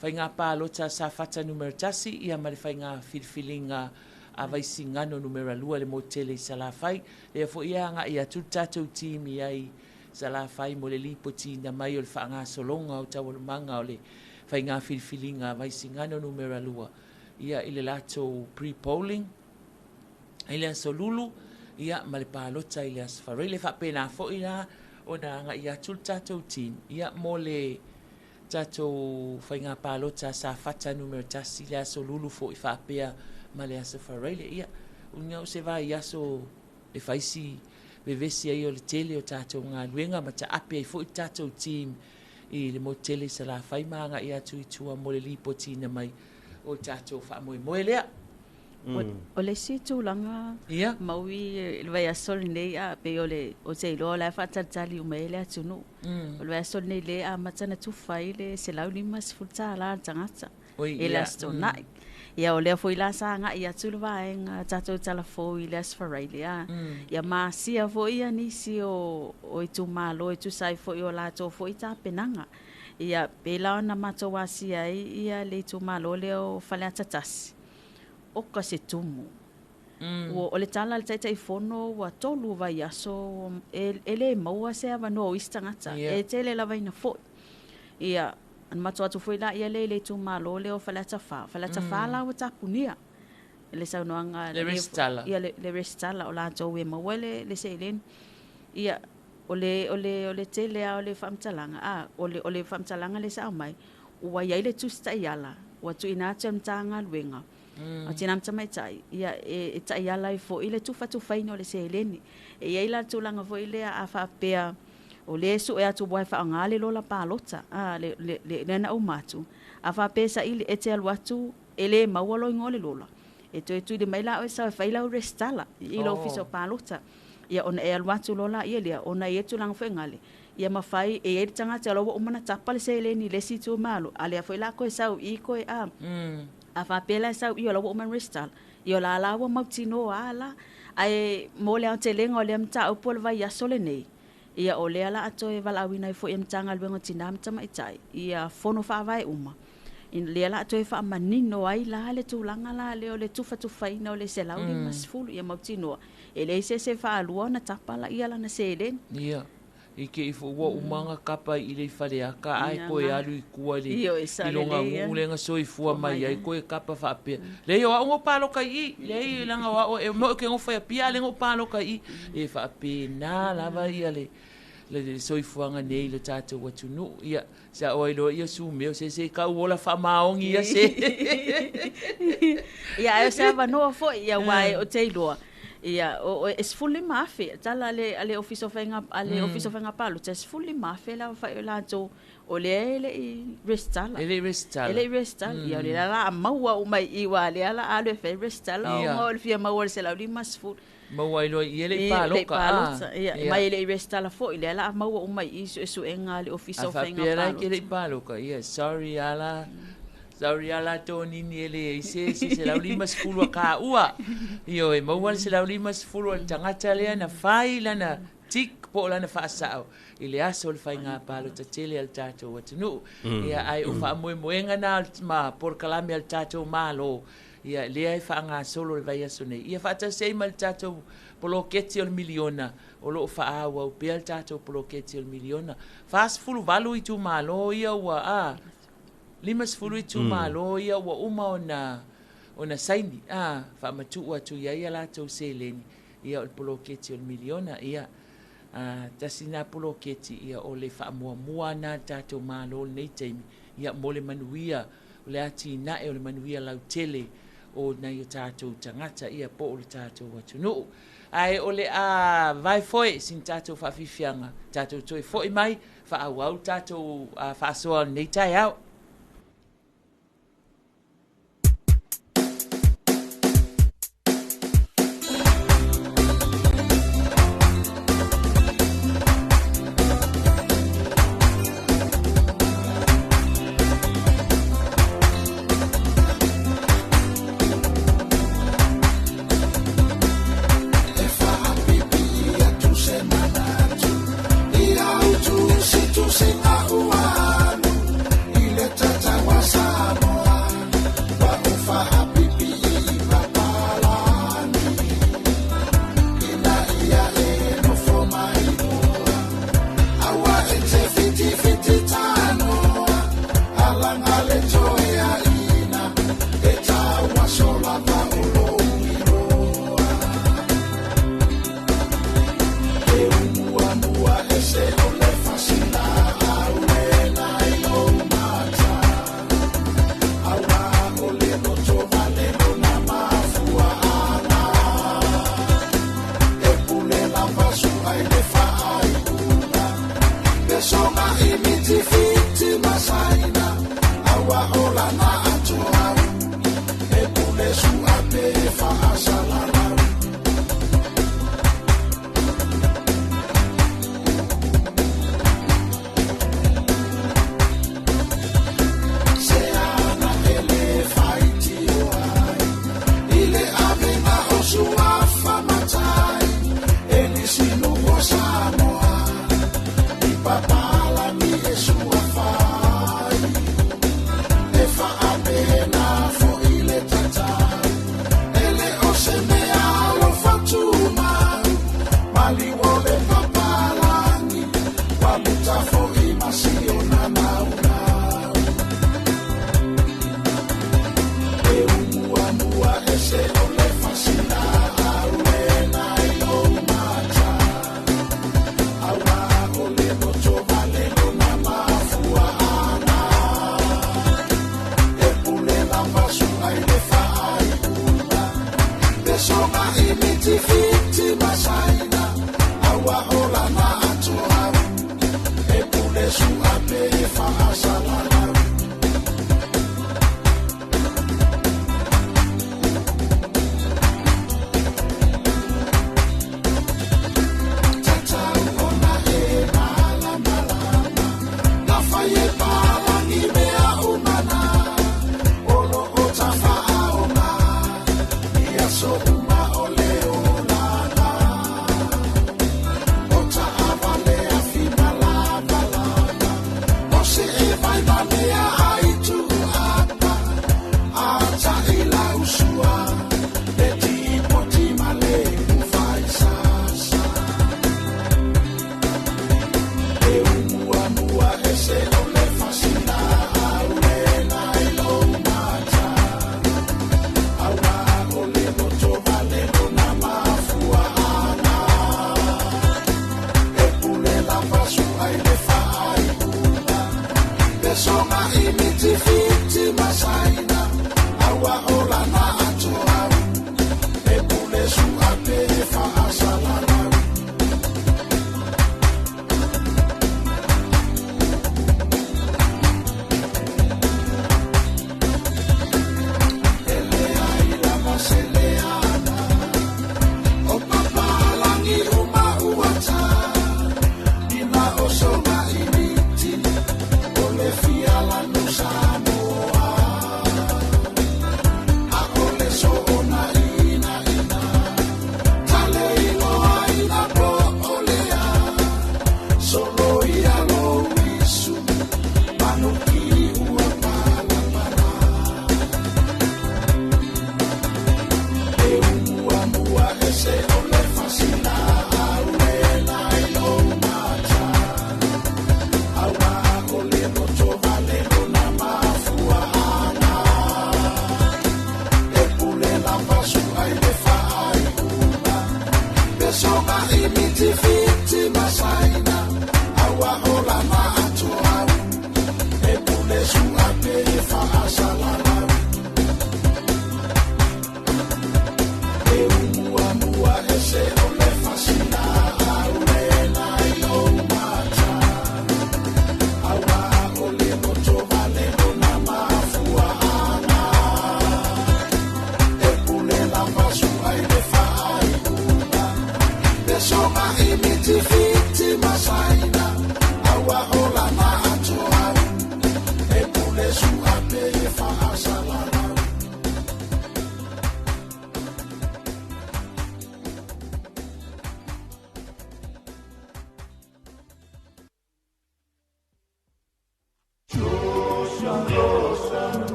fai nga palo ta sa fata numero tasi ia ma le fai nga filfilinga a vai singano numero lua le motele sala fai e fo ia nga ia tu tato timi ai sala fai mo le lipo tina mai o le fa nga solonga o tawol manga o le fai nga filfilinga vai singano numero lua ia ile lato pre-polling ile solulu ia ma le palota ile asfare le fa pena fo ina ona nga ia tu tato tim ia mo le tato fai nga palota sa fata numero tasi le solulu fo i fa pea ma le asfare le ia unia o se vai aso e faisi vevesi ai o le tele o tato nga luenga ma ta ape ai fo i tato tim i le motele sala fai ma nga ia tu itua mo le lipo tina mai o tato fa mo lea o le situ langa maui le vai asol nei a pe o se lo la fa tali o mele atunu o le vai asol nei le a matana tu fai le se lau limas futa la tangata e la stona ia o le foi la sa nga ia tu vai nga tato tala foi le asfaralia ia ma sia foi ani si o tu malo tu sai foi o la to foi ta penanga ia pela na mato wasi ai ia le tu malo le o fale tatas o ka se tumu o le tala le tai fono wa tolu vai aso ele maua se ava no istangata e tele la vai na fo ia an mato atu foi la ia le tu malo le o fale tafa la o tapunia le sa no anga le restala ia le restala o la to we mawele le se len ia ole tele o le famtalanga o le famtalanga le sa mai o ia le tu sta yala o tu ina tanga luenga a tinam tamai tai ia e tai yala fo ile tu fatu faino le se leni e ia la tu langa fo ile a fa pea o le su e atu boy fa ngale lo la palota le na o matu a fa pesa ile e te alwatu ele mawolo ngole lola e tu de mai la o sa fa ila restala ilo fiso palota ia ona e alwatu lola ia lia ona e tu lang fengale ia mafai e e tanga te lo o mana tapal se le ni le situ malo ale foi la ko sau i ko a fa pela sau i lo o man restal io la la o mautino ala ai mo le ante lengo le mta o pol vai asole nei ia o le ala ato e vala wina fo em tanga le ngo tinam tama itai ia fono fa vai uma in le ala ato e fa manino ai la le tu langa la le o le tufa tufa ina le se la mas fulu ia mautino ele se fa aluona tapala ia la na se len I ke i fu wa umanga kapa i le whare aka ai koe alu I kua le I longa ngulenga soifua mai ai koe kapa whaapea. Lei o aungo paloka I, lei langa wa o e mo ke ngofaya pia le ngo paloka I, e whaapea nā lava ia le soifuanga nei le tātou watunu. Ia, sa oilo ia su meo se ka uola whamaongi ia se. Ia, e se avanoa fo ia wae o teiloa. Ia, o es fully mafe. Tala ale office of enga palo. Es fully mafe la fa la to o le I restala. Ele restala. Ia le la maua o mai I wa le ala ale fe restala. O le fia maua se la mas fu. Maua ilo ele paloka. Ia, mai ele restala fo le ala maua o mai I su enga le office of enga palo. Afapera ele paloka. Ia, sorry ala. Sauri ala toni ni ele se la lima sfulu ka ua. Io e mawal se la lima sfulu tangata le na faila na tik po la na fasao. Ile aso le fainga palo tatele al tato watunu. Ia ai o fa moenga na ma por kalame al tato malo. Ia le ai fa nga solo le vai asone. Ia fa ta sei mal tato polo keti o miliona. O lo fa awa o pe al tato polo keti o miliona. Fast fulu valu I tu malo ia wa Limas fulu tu malo ia wa uma ona saini fa matu atu ia la to seleni ia o poloketi o miliona ia tasina poloketi ia o le fa mua na tato malo nei taimi ia mole manuia o le ati na e o le manuia lau tele o na ia tato tangata ia po o le tato watu no ai o le vai foi sin tato fa fifianga tato toi foi mai fa au tato fa soa nei tai au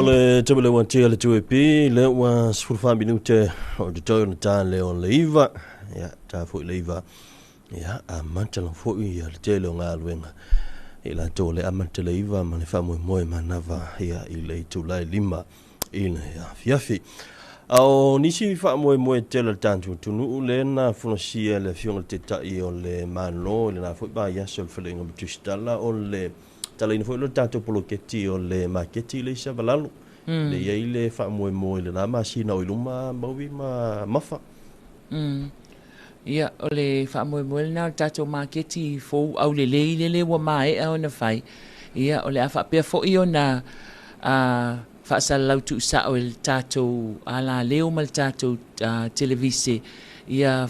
le tabele wan tia le tuepi le wa sfurfa minute o de toyo ta le on leiva ya ta fo leiva ya a mantala fo ya le tele nga luenga ila to le amante leiva ma le famo mo manava ya ile tu la lima ile ya fiafi au nisi fa mo tele tantu tunu le na fonosia le fiong te ta i o le manlo le na fo ba ya sol felinga butustala o le tala ina fo lo tato poloketi o le maketi le sa valalu le ia ile fa mo le na masina o iluma mawi ma mafa ia o le fa mo na tato maketi fo au le wa mai o na fai ia o le afa pe fo i ona fa sa lau tu sa o le tato ala leo mal tato televisi ia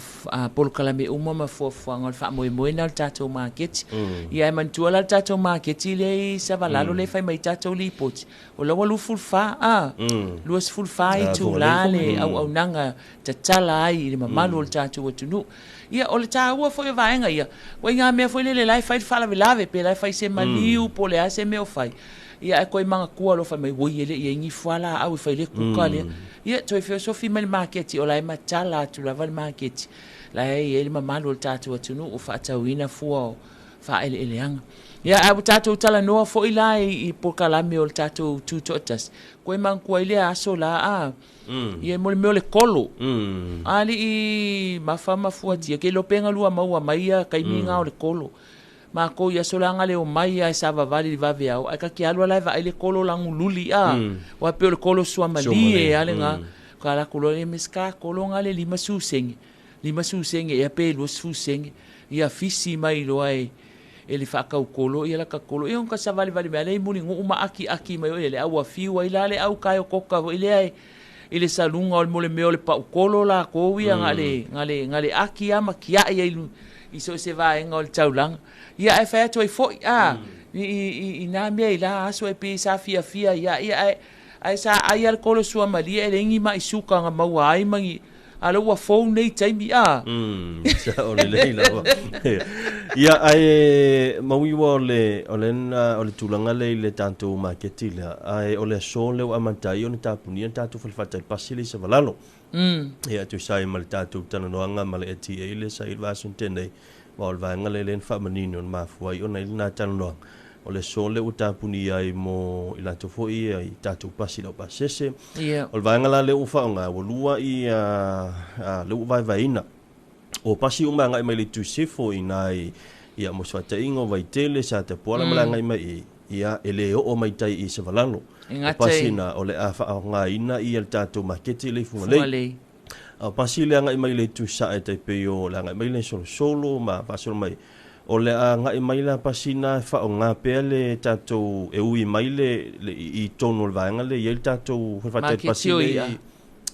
polokalame uma ma fuafuanga le whaamoemoe na le tātou market. Ia e mantua la le tātou market i le savalalo le whai mai tātou li poti. O lawa lu fulfa, luas fulfa i tū la le au nanga tatala ai le mamalu le tātou atunu. Ia o le tāua foi vaenga ia. Wa ngā mea foi le lai whai whalawe lawe pe lai whai se maliu po le ase meo whai. Ia e koe manga kua lo whai mai woi ele ia ingi fuala au i whai le kuka lea. Ia toi filosofi mai le marketi o lai matala atu lava le marketi. Lai ele mamalu le tātou atunu o whaatauina fua o whaele eleanga. Ia abu tātou tala noa fo i lai i pokalame o le tātou tūtotas. Koe mang kua ile aso la ia mo le meo le kolo. Ali i mawhama fuatia. Ke lo penga lua maua maia kaiminga o le kolo. Ma ko ia solanga le o mai ai sa vavali li vave au. Ai ka ki alua lai va ai le kolo langu luli Wa peo le kolo sua mali ale nga. Ka la kolo le miska kolo nga le lima susenge. Lima susenge ia pe lo susenge. Ia fisi mai lo ai. Ele whakau kolo, ia la ka kolo. Ia ka sa vali mea lei muni ngu uma aki mai o ele au a fiu ai la le au kai o koka o ele ai. Ele salunga o le mole meo le pa ukolo la kowia ngale aki ama kia ia ilu. Iso se vaenga o le taulanga. Ia e whai atu ai foi i nā mea i la aso e pe sa fia ia ai sa ai al kolo sua malia ele ingi mai suka nga maua ai mangi ala ua fou nei taimi sa o le leila ia ai maui o le tulanga le tanto marketi ai o le so le amantai o le tapunia tanto falfata pasile sa valalo ia tu sai mal tanto tananoanga mal eti le sai vasentene Wal vanga le len fa manino ma fuai ona ina tano o le sole o tapuni ai mo ila to foi ai tatu pasi lo pasese o vanga la le u fa nga o lua i le u vai ina o pasi o manga mai le tu se foi nai ia mo swata ingo vai tele sa te pola manga mai ia ele o mai tai i se valalo pasi na o le afa nga ina i el tatu maketi le fu le pasi le nga mai le tu sa e te peo la nga mai le solo ma va solo mai o le nga mai la pasi na fa o nga pe le tato e ui mai le i tono va nga le il tato fa te pasi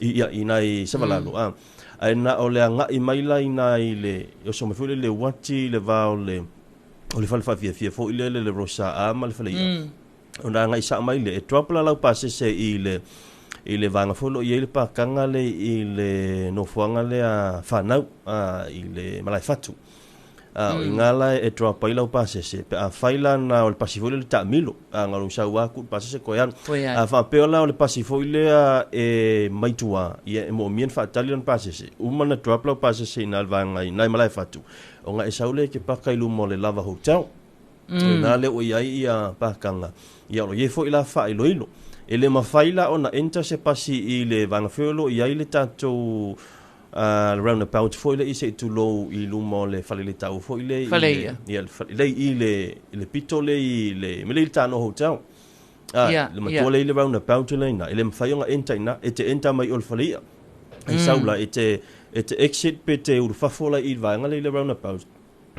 ia ina i savalalo ai na o le nga mai la ina le yo so me fu le wati le va o le fa fia fo ile le rosa ma le fa le ona nga isa mai le tropla la pasi se i le vanga folo i le pakanga le i le nofuanga le a whanau i le malai fatu. O ingala e troa paila o pasese, pe a whaila na o le pasifoli le taamilo, a ngaru sau aku pasese koean. A whapeo la o le pasifoli le e maitua, i e mo mien whaatali on pasese. Umana troa pala o pasese i na vanga i nai malai fatu. O nga e saule ke pakailu mo le lava hotel. Nga le o iai i a pakanga. Ia o ye fo ila wha ilo ilo. Ele mafaila ona enta se pasi i le vanga feolo i ai le tatou roundabout foi le ise tu lo i lumo le falele tau foi le i le pito le i le mele tano hotel le matua le roundabout le na ele mafai ona enta ina ete enta mai ol falia ai saula ete exit pete ur fafola i vanga le roundabout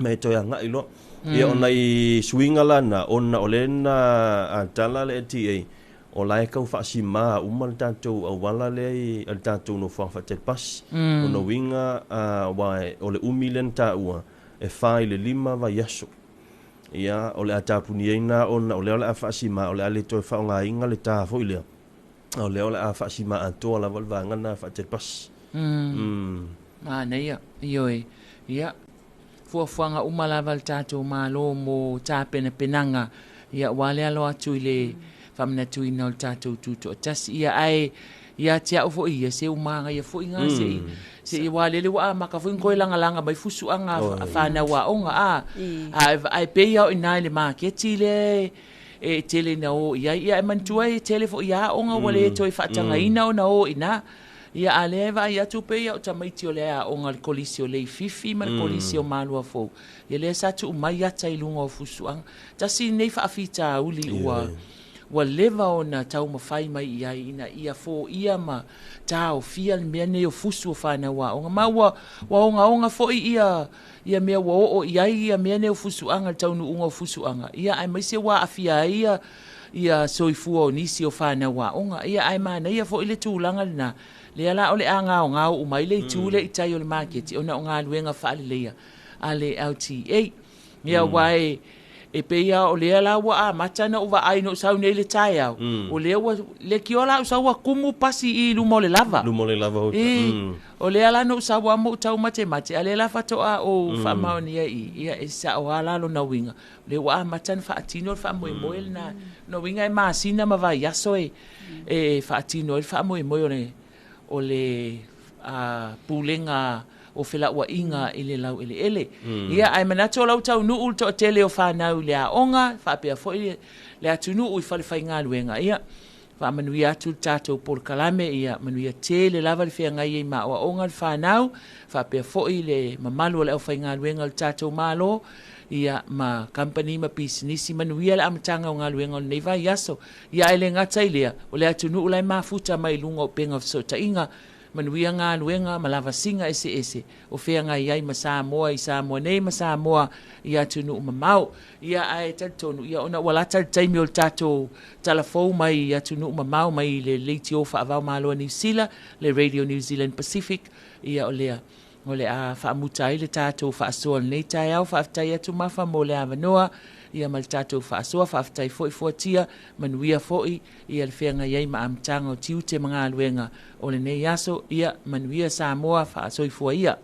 me to ya ngai lo ia ona i swinga lana ona olena tala le TA o lai kau whaasima umal tātou au wala lei al tātou no whawhatel pas o no winga wai o le umilen tāua e whai le lima wa yaso ia o le atapuni eina ona o le ole a whaasima o le ale toi whaonga inga le tā fo ilea o le ole a whaasima antoa la walvanga na whatel pas neia ioi ia fuafuanga umalawa le tātou malo mo tāpena penanga ia wale alo atu i le famna tu ina o tātou tuto tas ia ai ia tia ofo ia se umanga ia fo inga se i wale le wa maka fo ngoi langa mai fusu anga afana wa onga ai pe ia ina le market le e tele na o ia e mantua e tele fo ia onga wale toi fatanga ina ona o ina ia aleva ia tu pe ia tamaiti o le onga le kolisio le fifi ma le kolisio malua fo ia le sa tu mai ata i lunga o fusu anga tasi nei fa afita uli wa leva ona tau mawhai mai ia ina ia fo ia ma tau fia mea ne o fusu o whana wa onga ma wa onga fo ia mea wa o ia mea ne o fusu anga tau nu unga o fusu anga ia ai mai se wa afia ia ia soifua o nisi o whanau wa onga. Ia ai mana ia fo ile tūlanga lina. Lea la ole anga o ngau umai le tūle i tai o le market. Ona o ngā luenga whaale leia. Ale LTA. Ia wai e peia o lea la wa a matana uwa ai no sau nei le tai au. O lea wa le kiola u sau wa kumu pasi I lumo le lava. Lumo le lava hota. O lea la no sau wa mo tau mate mate. Ale la fatoa o whamaunia I. Ia e sa o ala lo na winga. Le wa a matana whaatino wha moe moe na no winga e maasina ma vai yaso e whaatino e wha moe moe o le pulenga o fela ua inga I le lau ele. Ia ai manato lau tau nuu to tele o whanau le a onga, whapea fo le atu nuu I whale whai ngā luenga. Ia, whamanui atu tātou por kalame, ia manuia tele lava le whea ngai I ma o onga le whanau, whapea fo le mamalu o le au whai ngā luenga le tātou malo, ia ma company ma pisinisi manuia le amatanga o ngā luenga o le neiva iaso. Ia ele ngata ilea, o le atu nuu lai mafuta mai lunga o penga sota inga, manuia ngā luenga ma lava singa ese o whea ngai ai ma Samoa I Samoa nei ma Samoa ia tunu mamau ia ai tatonu ia ona wala taimi o tato talafou mai ia tunu mamau mai le leiti o whaavau malo New Zealand le Radio New Zealand Pacific ia o lea o le a whaamutai le tato whaasoa nei tai au whaaftai atu mafa mo le avanoa ia mal tato whaasoa whaaftai foitia manuia foi ia le whea ngai ai ma amtanga o tiu te mga luenga o le nei aso ia manuia Samoa whaasoi fua ia.